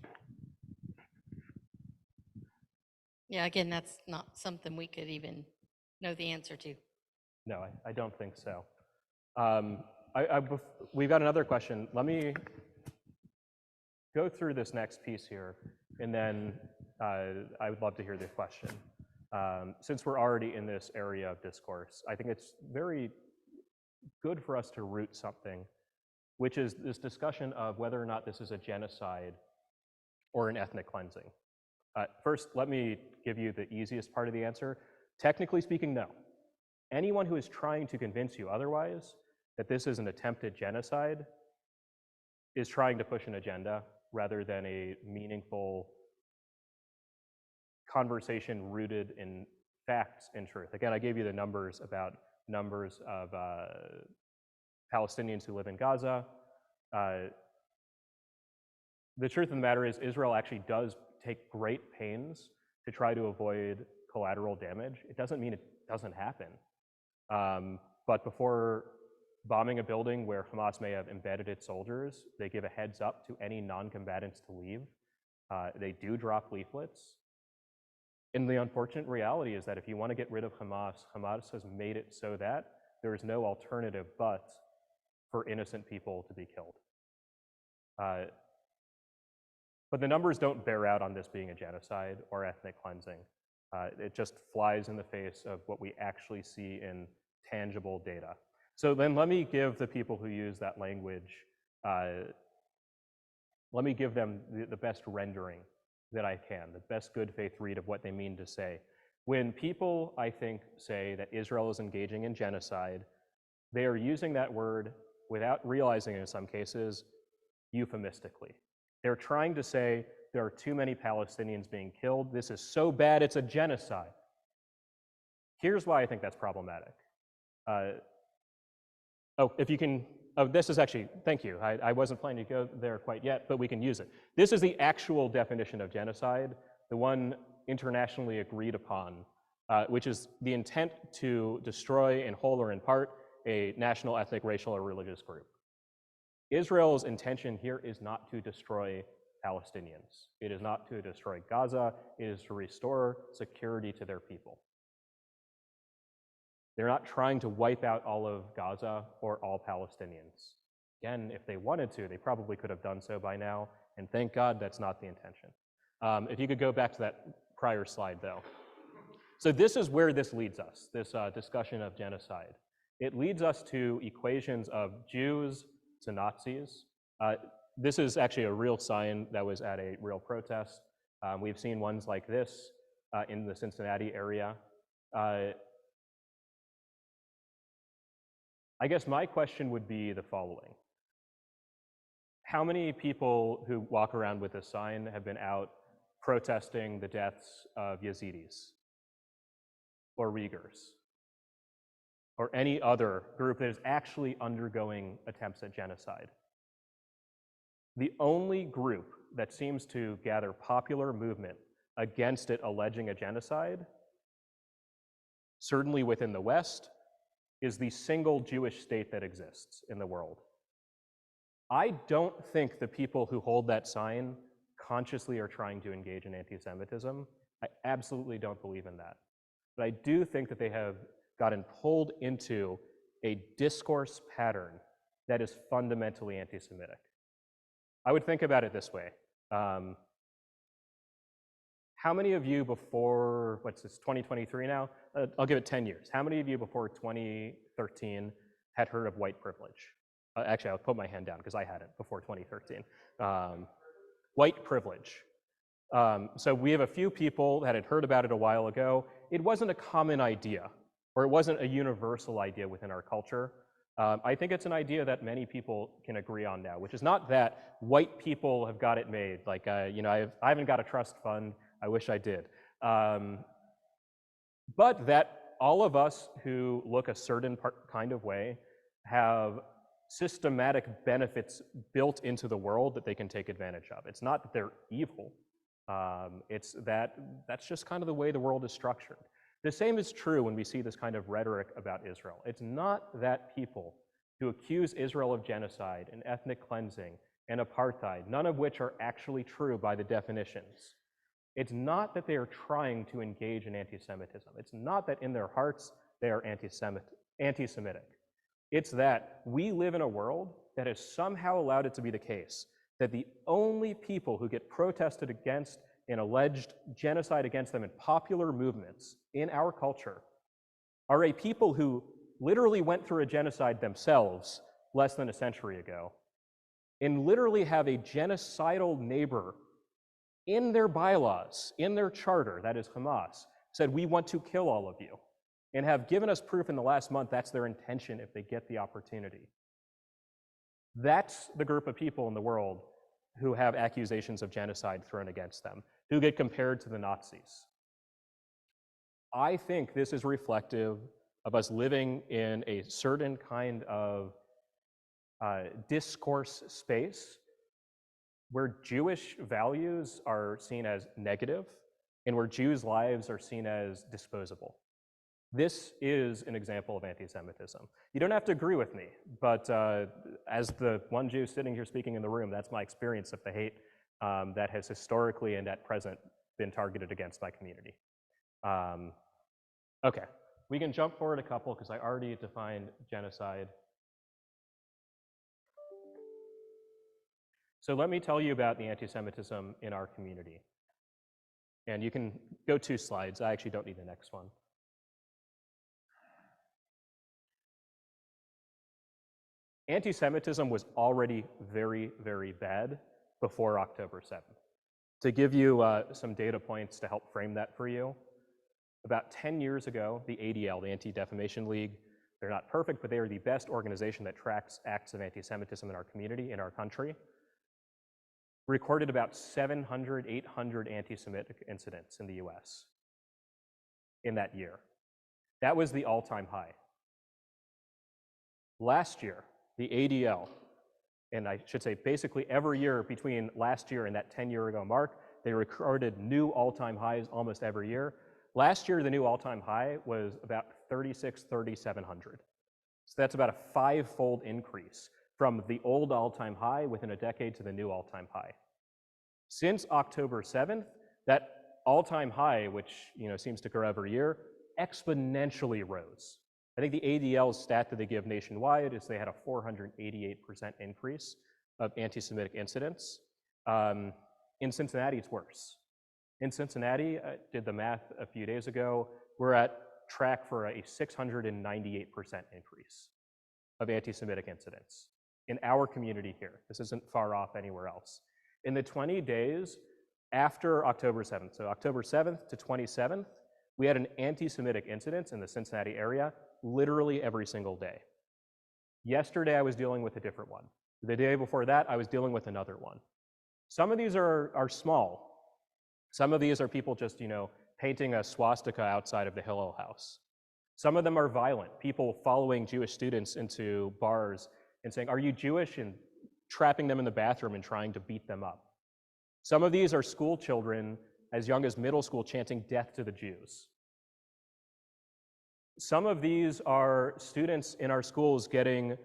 A: Yeah, again, that's not something we could even know the answer to.
C: No, I don't think so. We've got another question. Let me go through this next piece here, and then I would love to hear the question. Since we're already in this area of discourse, I think it's very good for us to root something, which is this discussion of whether or not this is a genocide or an ethnic cleansing. First, let me give you the easiest part of the answer. Technically speaking, no. Anyone who is trying to convince you otherwise, that this is an attempted genocide, is trying to push an agenda rather than a meaningful conversation rooted in facts and truth. Again, I gave you the numbers about numbers of Palestinians who live in Gaza. The truth of the matter is Israel actually does take great pains to try to avoid collateral damage. It doesn't mean it doesn't happen. But before bombing a building where Hamas may have embedded its soldiers, they give a heads up to any non-combatants to leave. They do drop leaflets. And the unfortunate reality is that if you want to get rid of Hamas, Hamas has made it so that there is no alternative but for innocent people to be killed. But the numbers don't bear out on this being a genocide or ethnic cleansing. It just flies in the face of what we actually see in tangible data. So then let me give the people who use that language, let me give them the best rendering that I can, the best good faith read of what they mean to say. When people, I think, say that Israel is engaging in genocide, they are using that word without realizing in some cases, euphemistically. They're trying to say there are too many Palestinians being killed. This is so bad, it's a genocide. Here's why I think that's problematic. If you can, this is actually, thank you. I wasn't planning to go there quite yet, but we can use it. This is the actual definition of genocide, the one internationally agreed upon, which is the intent to destroy in whole or in part a national, ethnic, racial, or religious group. Israel's intention here is not to destroy Palestinians. It is not to destroy Gaza. It is to restore security to their people. They're not trying to wipe out all of Gaza or all Palestinians. Again, if they wanted to, they probably could have done so by now, and thank God that's not the intention. If you could go back to that prior slide, though. So this is where this leads us, this discussion of genocide. It leads us to equations of Jews to Nazis. This is actually a real sign that was at a real protest. We've seen ones like this in the Cincinnati area. I guess my question would be the following. How many people who walk around with this sign have been out protesting the deaths of Yazidis or Uyghurs or any other group that is actually undergoing attempts at genocide? The only group that seems to gather popular movement against it alleging a genocide, certainly within the West, is the single Jewish state that exists in the world. I don't think the people who hold that sign consciously are trying to engage in anti-Semitism. I absolutely don't believe in that. But I do think that they have gotten pulled into a discourse pattern that is fundamentally anti-Semitic. I would think about it this way. How many of you before, what's this, 2023 now? I'll give it 10 years. How many of you before 2013 had heard of white privilege? Actually, I'll put my hand down because I hadn't before 2013. White privilege. So we have a few people that had heard about it a while ago. It wasn't a common idea, or it wasn't a universal idea within our culture. I think it's an idea that many people can agree on now, which is not that white people have got it made. Like, I haven't got a trust fund. I wish I did. But that all of us who look a certain kind of way have systematic benefits built into the world that they can take advantage of. It's not that they're evil. It's that that's just kind of the way the world is structured. The same is true when we see this kind of rhetoric about Israel. It's not that people who accuse Israel of genocide and ethnic cleansing and apartheid, none of which are actually true by the definitions. It's not that they are trying to engage in anti-Semitism. It's not that in their hearts they are anti-Semitic. It's that we live in a world that has somehow allowed it to be the case that the only people who get protested against and alleged genocide against them in popular movements in our culture are a people who literally went through a genocide themselves less than a century ago and literally have a genocidal neighbor in their bylaws, in their charter, that is Hamas, said, we want to kill all of you, and have given us proof in the last month that's their intention if they get the opportunity. That's the group of people in the world who have accusations of genocide thrown against them, who get compared to the Nazis. I think this is reflective of us living in a certain kind of discourse space where Jewish values are seen as negative and where Jews' lives are seen as disposable. This is an example of anti-Semitism. You don't have to agree with me, but as the one Jew sitting here speaking in the room, that's my experience of the hate that has historically and at present been targeted against my community. Okay, we can jump forward a couple because I already defined genocide. So let me tell you about the anti-Semitism in our community. And you can go 2 slides. I actually don't need the next one. Anti-Semitism was already very, very bad before October 7th. To give you some data points to help frame that for you, about 10 years ago, the ADL, the Anti-Defamation League, they're not perfect, but they are the best organization that tracks acts of anti-Semitism in our community, in our country, recorded about 700, 800 anti-Semitic incidents in the US in that year. That was the all-time high. Last year, the ADL, and I should say basically every year between last year and that 10-year ago mark, they recorded new all-time highs almost every year. Last year, the new all-time high was about 3,700. So that's about a 5-fold increase from the old all-time high within a decade to the new all-time high. Since October 7th, that all-time high, which seems to grow every year, exponentially rose. I think the ADL's stat that they give nationwide is they had a 488% increase of anti-Semitic incidents. In Cincinnati, it's worse. In Cincinnati, I did the math a few days ago, we're at track for a 698% increase of anti-Semitic incidents in our community here. This isn't far off anywhere else. In the 20 days after October 7th, so October 7th to 27th, we had an anti-Semitic incident in the Cincinnati area literally every single day. Yesterday, I was dealing with a different one. The day before that, I was dealing with another one. Some of these are small. Some of these are people just, painting a swastika outside of the Hillel house. Some of them are violent, people following Jewish students into bars and saying, "Are you Jewish?" and trapping them in the bathroom and trying to beat them up. Some of these are school children as young as middle school chanting "Death to the Jews." Some of these are students in our schools getting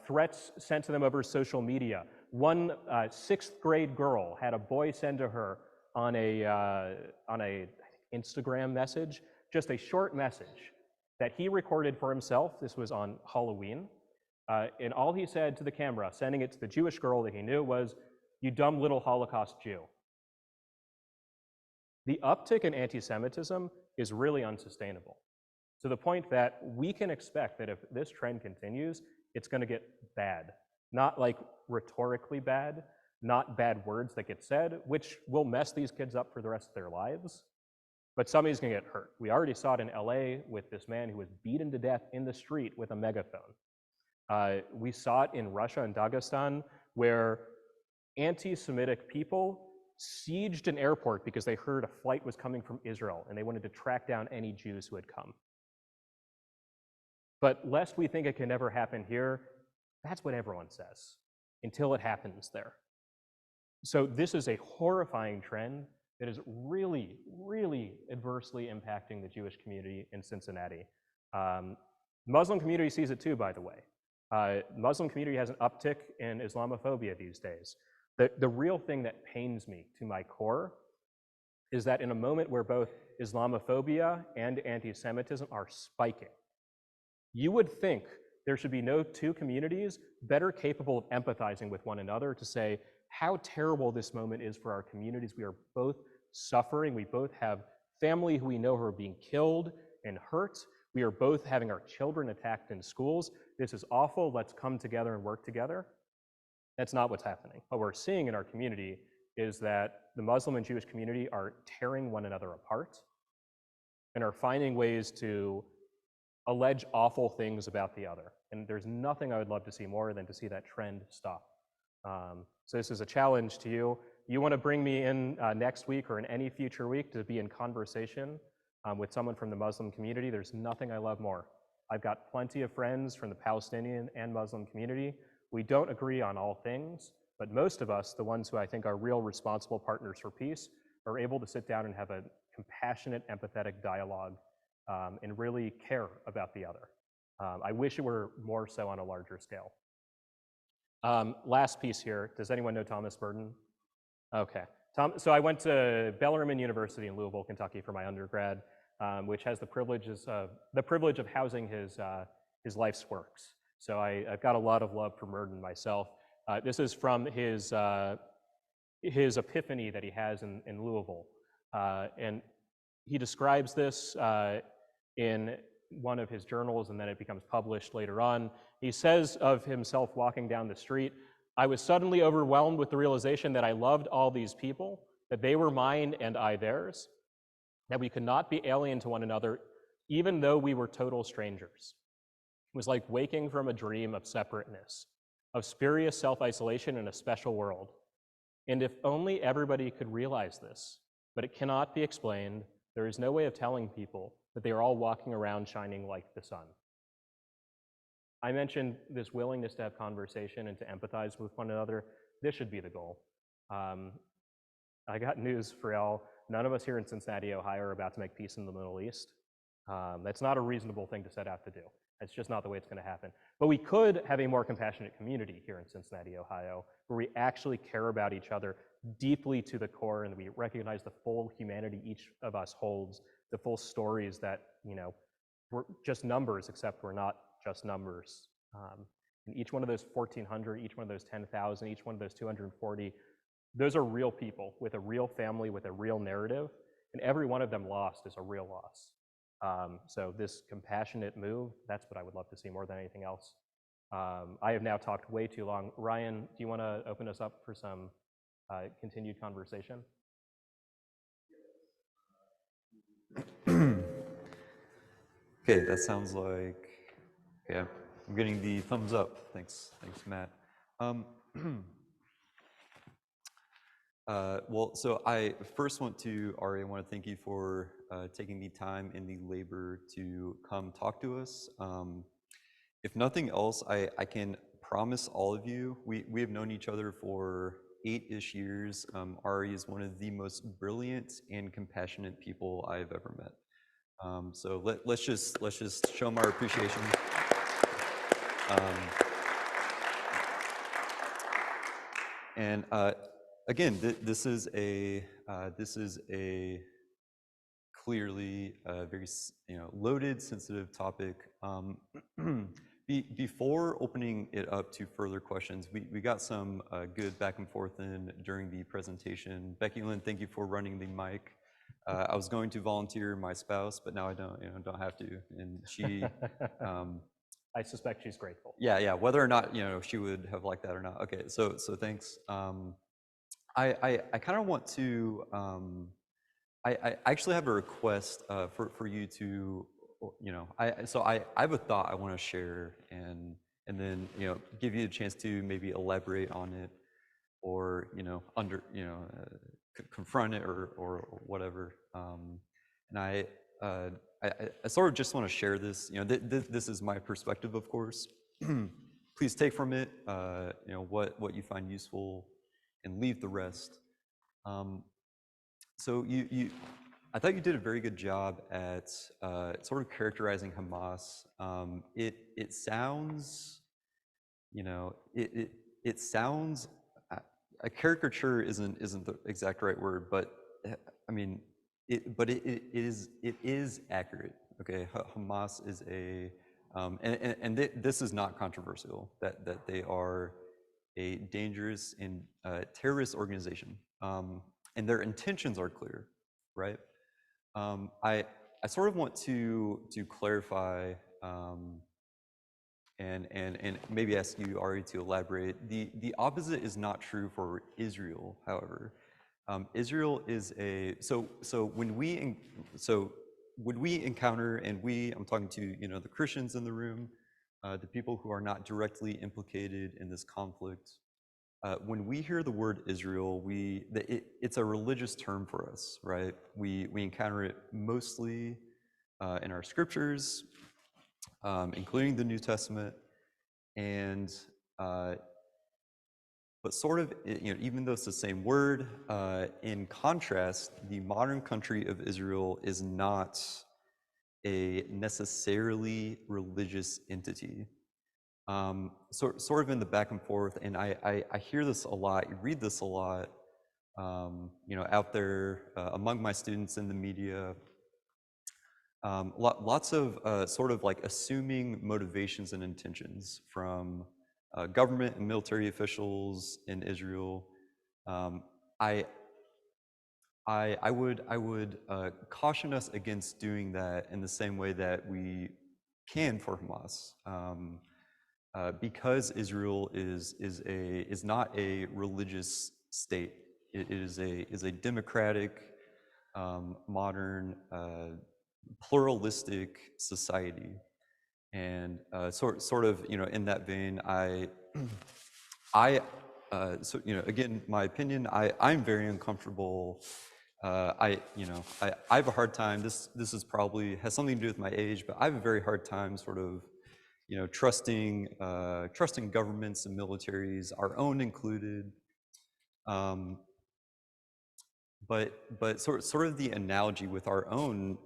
C: threats sent to them over social media. One 6th grade girl had a boy send to her on a Instagram message, just a short message that he recorded for himself. This was on Halloween. And all he said to the camera, sending it to the Jewish girl that he knew, was, "You dumb little Holocaust Jew." The uptick in anti-Semitism is really unsustainable, to the point that we can expect that if this trend continues, it's going to get bad. Not like rhetorically bad, not bad words that get said, which will mess these kids up for the rest of their lives, but somebody's going to get hurt. We already saw it in LA with this man who was beaten to death in the street with a megaphone. We saw it in Russia and Dagestan, where anti-Semitic people sieged an airport because they heard a flight was coming from Israel and they wanted to track down any Jews who had come. But lest we think it can never happen here, that's what everyone says, until it happens there. So this is a horrifying trend that is really, really adversely impacting the Jewish community in Cincinnati. Muslim community sees it too, by the way. Muslim community has an uptick in Islamophobia these days. The real thing that pains me to my core is that in a moment where both Islamophobia and anti-Semitism are spiking, you would think there should be no two communities better capable of empathizing with one another to say how terrible this moment is for our communities. We are both suffering. We both have family who we know who are being killed and hurt. We are both having our children attacked in schools. This is awful. Let's come together and work together. That's not what's happening. What we're seeing in our community is that the Muslim and Jewish community are tearing one another apart and are finding ways to allege awful things about the other. And there's nothing I would love to see more than to see that trend stop. So this is a challenge to you. You want to bring me in next week or in any future week to be in conversation with someone from the Muslim community. There's nothing I love more. I've got plenty of friends from the Palestinian and Muslim community. We don't agree on all things, but most of us, the ones who I think are real responsible partners for peace, are able to sit down and have a compassionate, empathetic dialogue and really care about the other. I wish it were more so on a larger scale. Last piece here, does anyone know Thomas Burden? Okay, so I went to Bellarmine University in Louisville, Kentucky for my undergrad, which has the privilege of housing his life's works. So I've got a lot of love for Burden myself. This is from his epiphany that he has in Louisville. And he describes this in one of his journals, and then it becomes published later on. He says of himself walking down the street, "I was suddenly overwhelmed with the realization that I loved all these people, that they were mine and I theirs, that we could not be alien to one another, even though we were total strangers. It was like waking from a dream of separateness, of spurious self-isolation in a special world. And if only everybody could realize this, but it cannot be explained, there is no way of telling people that they are all walking around shining like the sun." I mentioned this willingness to have conversation and to empathize with one another. This should be the goal. I got news for y'all. None of us here in Cincinnati, Ohio are about to make peace in the Middle East. That's not a reasonable thing to set out to do. That's just not the way it's going to happen. But we could have a more compassionate community here in Cincinnati, Ohio, where we actually care about each other deeply to the core, and we recognize the full humanity each of us holds, the full stories that, we're just numbers, except we're not just numbers. And each one of those 1,400, each one of those 10,000, each one of those 240, those are real people with a real family, with a real narrative, and every one of them lost is a real loss. So this compassionate move, that's what I would love to see more than anything else. I have now talked way too long. Ryan, do you want to open us up for some continued conversation?
B: Okay, that sounds like, yeah, I'm getting the thumbs up. Thanks, Matt. Um, well, so I first want to, Ari, I want to thank you for taking the time and the labor to come talk to us. If nothing else, I can promise all of you, we have known each other for 8-ish years. Ari is one of the most brilliant and compassionate people I've ever met. So let's just show him our appreciation. And again, this is a clearly very loaded, sensitive topic. Before opening it up to further questions, we got some good back and forth in during the presentation. Becky Lynn, thank you for running the mic. I was going to volunteer my spouse, but now I don't have to. And she,
C: I suspect she's grateful.
B: yeah, whether or not she would have liked that or not. Okay, so thanks. I kind of want to. I actually have a request for you to, I have a thought I want to share and then give you a chance to maybe elaborate on it or confront it or whatever. And I sort of just want to share this. This is my perspective, of course. Please take from it what you find useful and leave the rest. So I thought you did a very good job at sort of characterizing Hamas. It sounds, it sounds. A caricature isn't the exact right word, but I mean, it is accurate. Okay, Hamas is a, this is not controversial that they are a dangerous and terrorist organization, and their intentions are clear, right? I sort of want to clarify and maybe ask you, Ari, to elaborate. The opposite is not true for Israel, however. Israel is a when we encounter, and I'm talking to the Christians in the room, the people who are not directly implicated in this conflict. When we hear the word Israel, it's a religious term for us, right? We encounter it mostly in our scriptures, including the New Testament, and but sort of, even though it's the same word, in contrast, the modern country of Israel is not a necessarily religious entity. Sort of in the back and forth, and I hear this a lot, you read this a lot, out there among my students in the media. Lots of sort of like assuming motivations and intentions from government and military officials in Israel. I would caution us against doing that in the same way that we can for Hamas, because Israel is not a religious state. It is a democratic, modern, pluralistic society, and sort of in that vein, so again, my opinion, I'm very uncomfortable. I have a hard time. This is probably has something to do with my age, but I have a very hard time sort of trusting governments and militaries, our own included. But sort of the analogy with our own,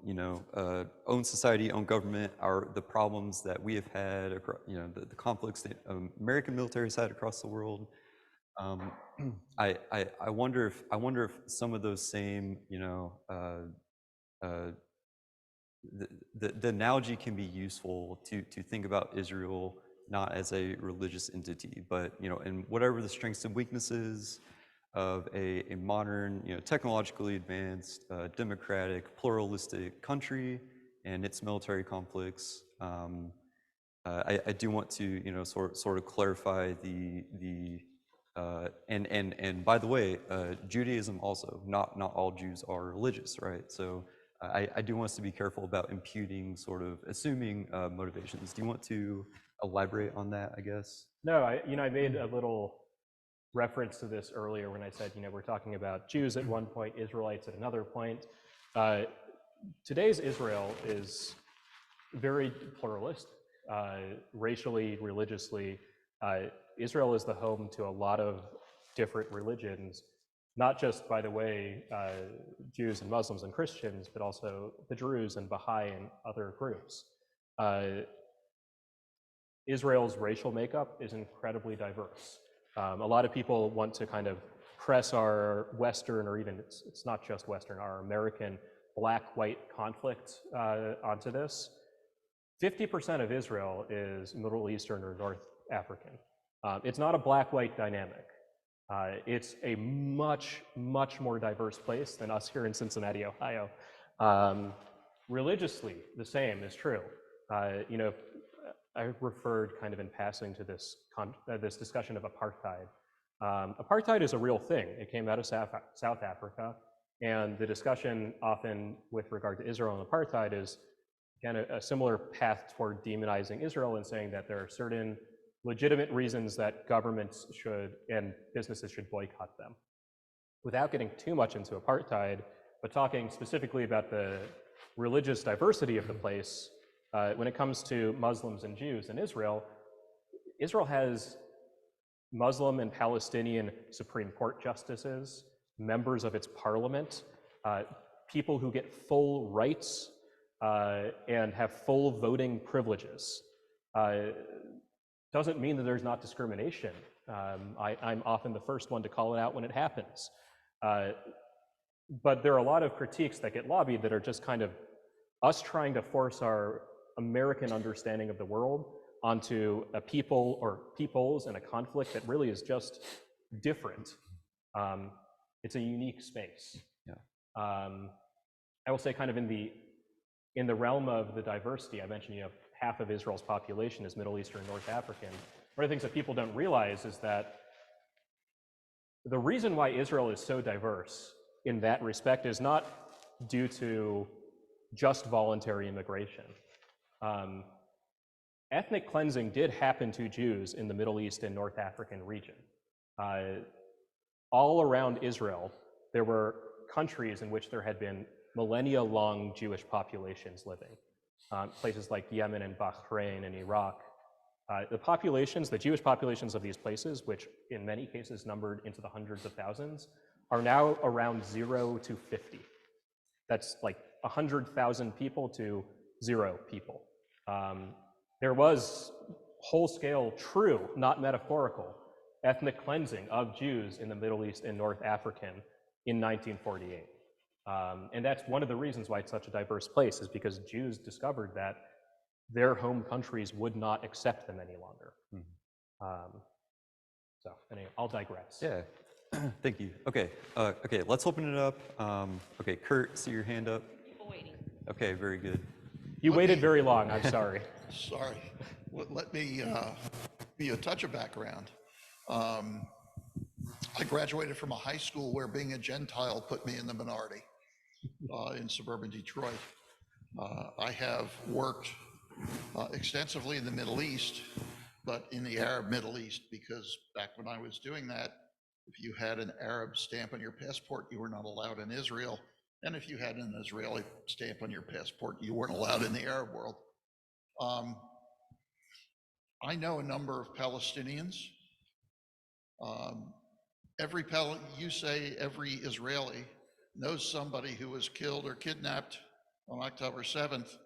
B: own society, own government, the problems that we have had, the conflicts that American military has had across the world. I wonder if some of those same, the analogy can be useful to think about Israel not as a religious entity, but and whatever the strengths and weaknesses of a modern, technologically advanced, democratic, pluralistic country and its military conflicts. I do want to, sort of clarify and by the way, Judaism also, not all Jews are religious, right? So I do want us to be careful about imputing, sort of assuming motivations. Do you want to elaborate on that, I guess?
C: No, I made a little reference to this earlier when I said, we're talking about Jews at one point, Israelites at another point. Today's Israel is very pluralist, racially, religiously. Israel is the home to a lot of different religions, not just, by the way, Jews and Muslims and Christians, but also the Druze and Baha'i and other groups. Israel's racial makeup is incredibly diverse. A lot of people want to kind of press our Western, or even it's not just Western, our American black-white conflict onto this. 50% of Israel is Middle Eastern or North African. It's not a black-white dynamic. It's a much, much more diverse place than us here in Cincinnati, Ohio. Religiously, the same is true. I referred kind of in passing to this discussion of apartheid. Apartheid is a real thing. It came out of South Africa, and the discussion often with regard to Israel and apartheid is again a similar path toward demonizing Israel and saying that there are certain legitimate reasons that governments should and businesses should boycott them. Without getting too much into apartheid, but talking specifically about the religious diversity of the place, when it comes to Muslims and Jews in Israel, Israel has Muslim and Palestinian Supreme Court justices, members of its parliament, people who get full rights and have full voting privileges. Doesn't mean that there's not discrimination. I'm often the first one to call it out when it happens. But there are a lot of critiques that get lobbied that are just kind of us trying to force our American understanding of the world onto a people or peoples in a conflict that really is just different. It's a unique space.
B: Yeah.
C: I will say kind of in the realm of the diversity, I mentioned half of Israel's population is Middle Eastern, North African. One of the things that people don't realize is that the reason why Israel is so diverse in that respect is not due to just voluntary immigration. Ethnic cleansing did happen to Jews in the Middle East and North African region. All around Israel, there were countries in which there had been millennia-long Jewish populations living. Places like Yemen and Bahrain and Iraq. The Jewish populations of these places, which in many cases numbered into the hundreds of thousands, are now around 0 to 50. That's like 100,000 people to 0 people. There was whole-scale, true, not metaphorical, ethnic cleansing of Jews in the Middle East and North African in 1948. And that's one of the reasons why it's such a diverse place, is because Jews discovered that their home countries would not accept them any longer. So anyway, I'll digress.
B: Yeah, thank you. Okay, let's open it up. Okay, Kurt, see your hand up.
A: People waiting.
B: Okay, very good.
C: You waited very long, I'm sorry.
G: Sorry. Let me be a touch of background. I graduated from a high school where being a Gentile put me in the minority in suburban Detroit. I have worked extensively in the Middle East, but in the Arab Middle East, because back when I was doing that, if you had an Arab stamp on your passport, you were not allowed in Israel. And if you had an Israeli stamp on your passport, you weren't allowed in the Arab world. I know a number of Palestinians. You say every Israeli knows somebody who was killed or kidnapped on October 7th.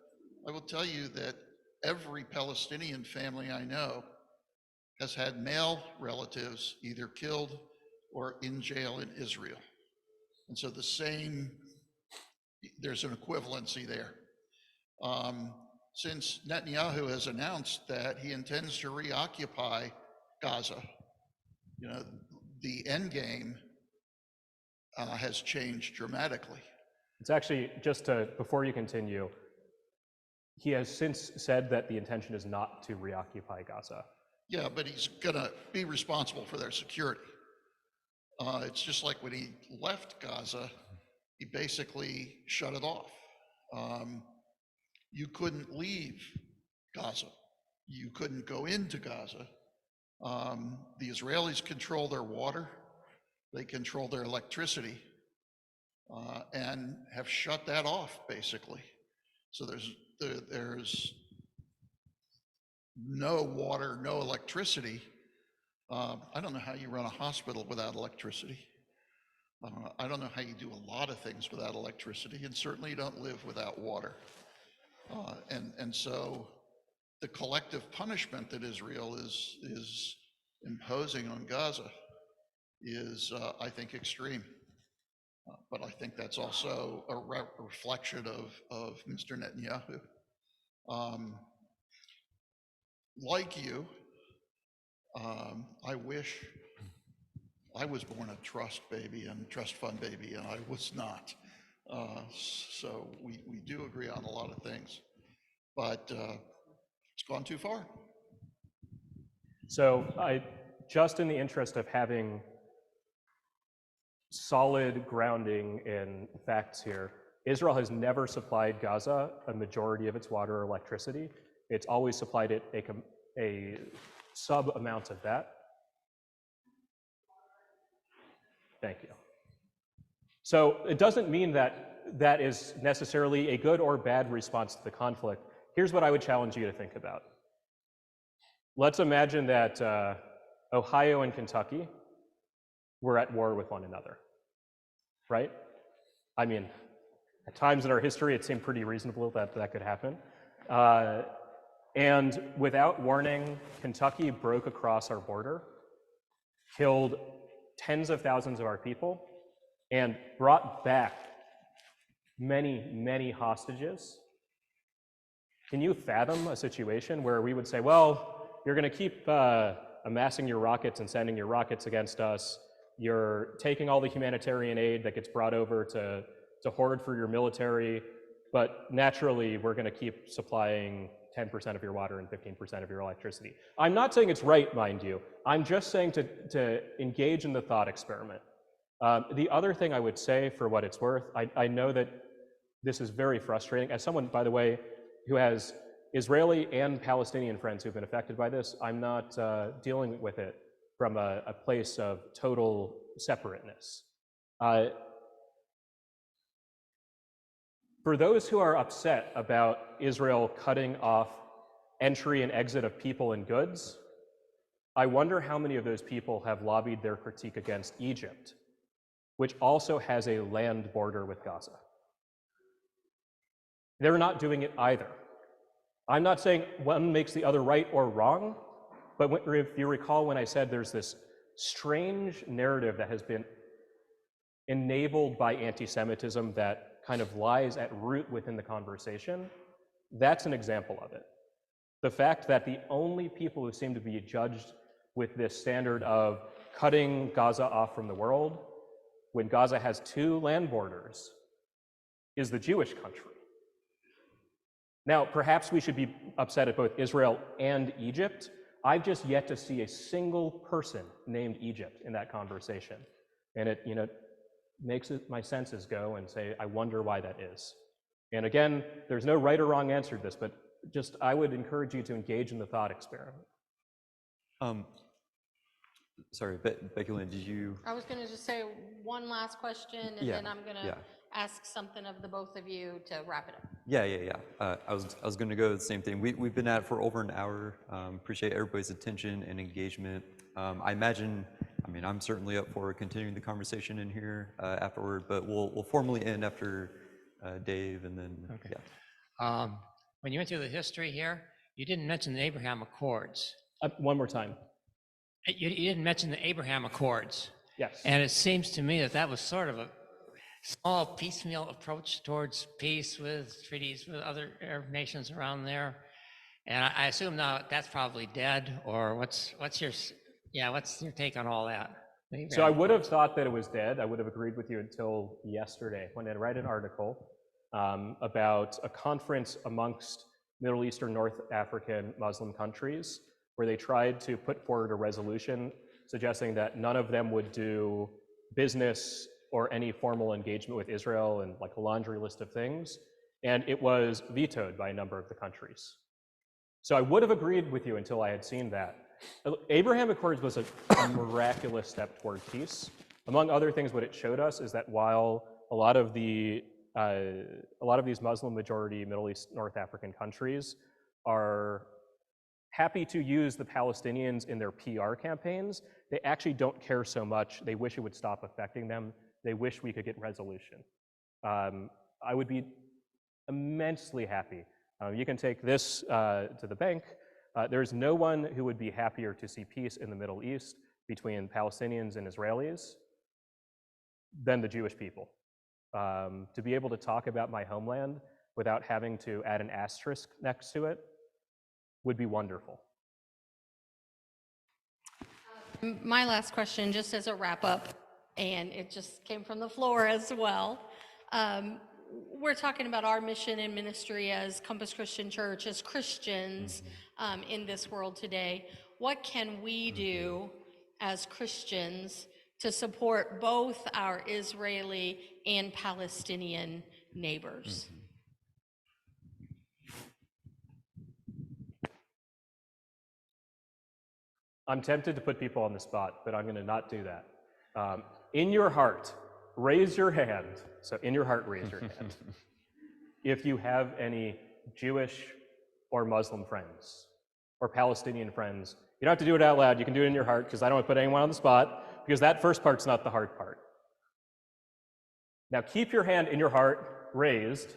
G: I will tell you that every Palestinian family I know has had male relatives either killed or in jail in Israel. And so there's an equivalency there. Since Netanyahu has announced that he intends to reoccupy Gaza, the end game has changed dramatically.
C: It's actually, before you continue, he has since said that the intention is not to reoccupy Gaza.
G: Yeah, but he's gonna be responsible for their security. It's just like when he left Gaza, he basically shut it off. You couldn't leave Gaza. you couldn't go into Gaza. The Israelis control their water, they control their electricity, and have shut that off, basically. So there's no water, no electricity. I don't know how you run a hospital without electricity. I don't know how you do a lot of things without electricity, and certainly you don't live without water. And so the collective punishment that Israel is imposing on Gaza is, I think, extreme. But I think that's also a reflection of Mr. Netanyahu. Like you, I wish I was born a trust baby and trust fund baby, and I was not. So we do agree on a lot of things, but it's gone too far.
C: So just in the interest of having solid grounding in facts here, Israel has never supplied Gaza a majority of its water or electricity. It's always supplied it a sub amount of that. Thank you. So it doesn't mean that that is necessarily a good or bad response to the conflict. Here's what I would challenge you to think about. Let's imagine that Ohio and Kentucky were at war with one another, right? I mean, at times in our history, it seemed pretty reasonable that that could happen. And without warning, Kentucky broke across our border, killed tens of thousands of our people, and brought back many, many hostages. Can you fathom a situation where we would say, well, you're going to keep amassing your rockets and sending your rockets against us. You're taking all the humanitarian aid that gets brought over to hoard for your military, but naturally, we're going to keep supplying 10% of your water and 15% of your electricity. I'm not saying it's right, mind you. I'm just saying to engage in the thought experiment. The other thing I would say, for what it's worth, I know that this is very frustrating. As someone, by the way, who has Israeli and Palestinian friends who've been affected by this, I'm not dealing with it from a place of total separateness. For those who are upset about Israel cutting off entry and exit of people and goods, I wonder how many of those people have lobbied their critique against Egypt, which also has a land border with Gaza. They're not doing it either. I'm not saying one makes the other right or wrong, but if you recall when I said there's this strange narrative that has been enabled by anti-Semitism that kind of lies at root within the conversation, that's an example of it. The fact that the only people who seem to be judged with this standard of cutting Gaza off from the world, when Gaza has 2 land borders, is the Jewish country. Now, perhaps we should be upset at both Israel and Egypt. I've just yet to see a single person named Egypt in that conversation. And it, makes my senses go and say, I wonder why that is. And again, there's no right or wrong answer to this, but just I would encourage you to engage in the thought experiment.
B: Sorry, Becky Lynn, did you?
A: I was going to just say one last question, and then I'm going to ask something of the both of you to wrap it up.
B: Yeah. I was going to go the same thing. We've been at it for over an hour. Appreciate everybody's attention and engagement. I'm certainly up for continuing the conversation in here afterward, but we'll formally end after Dave, and then
D: When you went through the history here, you didn't mention the Abraham Accords.
C: One more time.
D: You didn't mention the Abraham Accords.
C: Yes.
D: And it seems to me that was sort of a small piecemeal approach towards peace with treaties with other Arab nations around there. And I assume now that's probably dead, or what's your take on all that?
C: So I would have thought that it was dead. I would have agreed with you until yesterday when I read an article about a conference amongst Middle Eastern, North African Muslim countries where they tried to put forward a resolution suggesting that none of them would do business or any formal engagement with Israel, and like a laundry list of things. And it was vetoed by a number of the countries. So I would have agreed with you until I had seen that. Abraham Accords was a miraculous step toward peace. Among other things, what it showed us is that while a lot of these Muslim majority Middle East, North African countries are happy to use the Palestinians in their PR campaigns, they actually don't care so much. They wish it would stop affecting them. They wish we could get resolution. I would be immensely happy. You can take this to the bank. There's no one who would be happier to see peace in the Middle East between Palestinians and Israelis than the Jewish people. To be able to talk about my homeland without having to add an asterisk next to it would be wonderful.
A: My last question, just as a wrap up, and it just came from the floor as well. We're talking about our mission and ministry as Compass Christian Church, as Christians in this world today. What can we do as Christians to support both our Israeli and Palestinian neighbors?
C: I'm tempted to put people on the spot, but I'm going to not do that. In your heart, raise your hand. So in your heart, raise your hand. If you have any Jewish or Muslim friends or Palestinian friends, you don't have to do it out loud. You can do it in your heart, because I don't want to put anyone on the spot, because that first part's not the hard part. Now keep your hand in your heart raised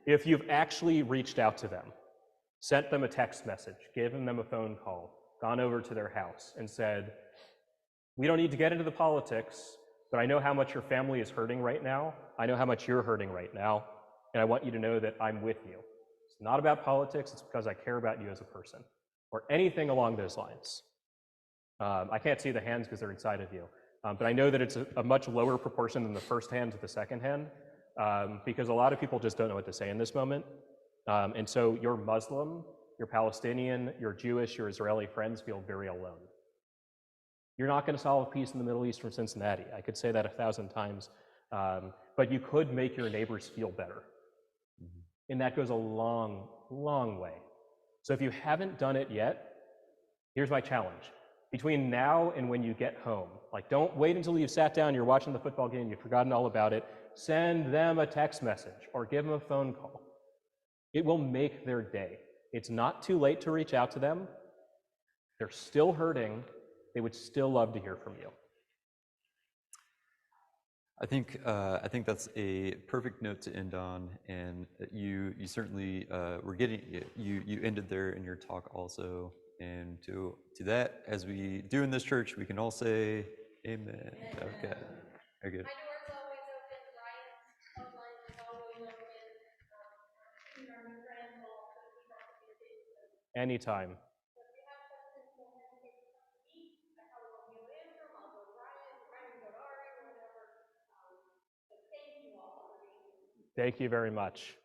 C: if you've actually reached out to them, sent them a text message, given them a phone call, gone over to their house and said, we don't need to get into the politics, but I know how much your family is hurting right now. I know how much you're hurting right now, and I want you to know that I'm with you. It's not about politics, it's because I care about you as a person, or anything along those lines. I can't see the hands because they're inside of you, but I know that it's a much lower proportion than the first hand to the second hand, because a lot of people just don't know what to say in this moment. And so your Muslim, your Palestinian, your Jewish, your Israeli friends feel very alone. You're not going to solve peace in the Middle East from Cincinnati. I could say that 1,000 times, but you could make your neighbors feel better. And that goes a long, long way. So if you haven't done it yet, here's my challenge. Between now and when you get home, like, don't wait until you've sat down, you're watching the football game, you've forgotten all about it. Send them a text message or give them a phone call. It will make their day. It's not too late to reach out to them. They're still hurting. They would still love to hear from you.
B: I think that's a perfect note to end on, and you certainly were getting you ended there in your talk also, and to that, as we do in this church, we can all say amen. Okay, very good.
A: My door's always open, Ryan's hotline is always open. Our new friends will also keep up communication.
C: Anytime.
A: So if you have questions, don't hesitate to come to me. I probably won't be able to answer them. I'll go to Ryan, Ryan will go to Ari, or whatever. So thank you all for being here.
C: Thank you very much.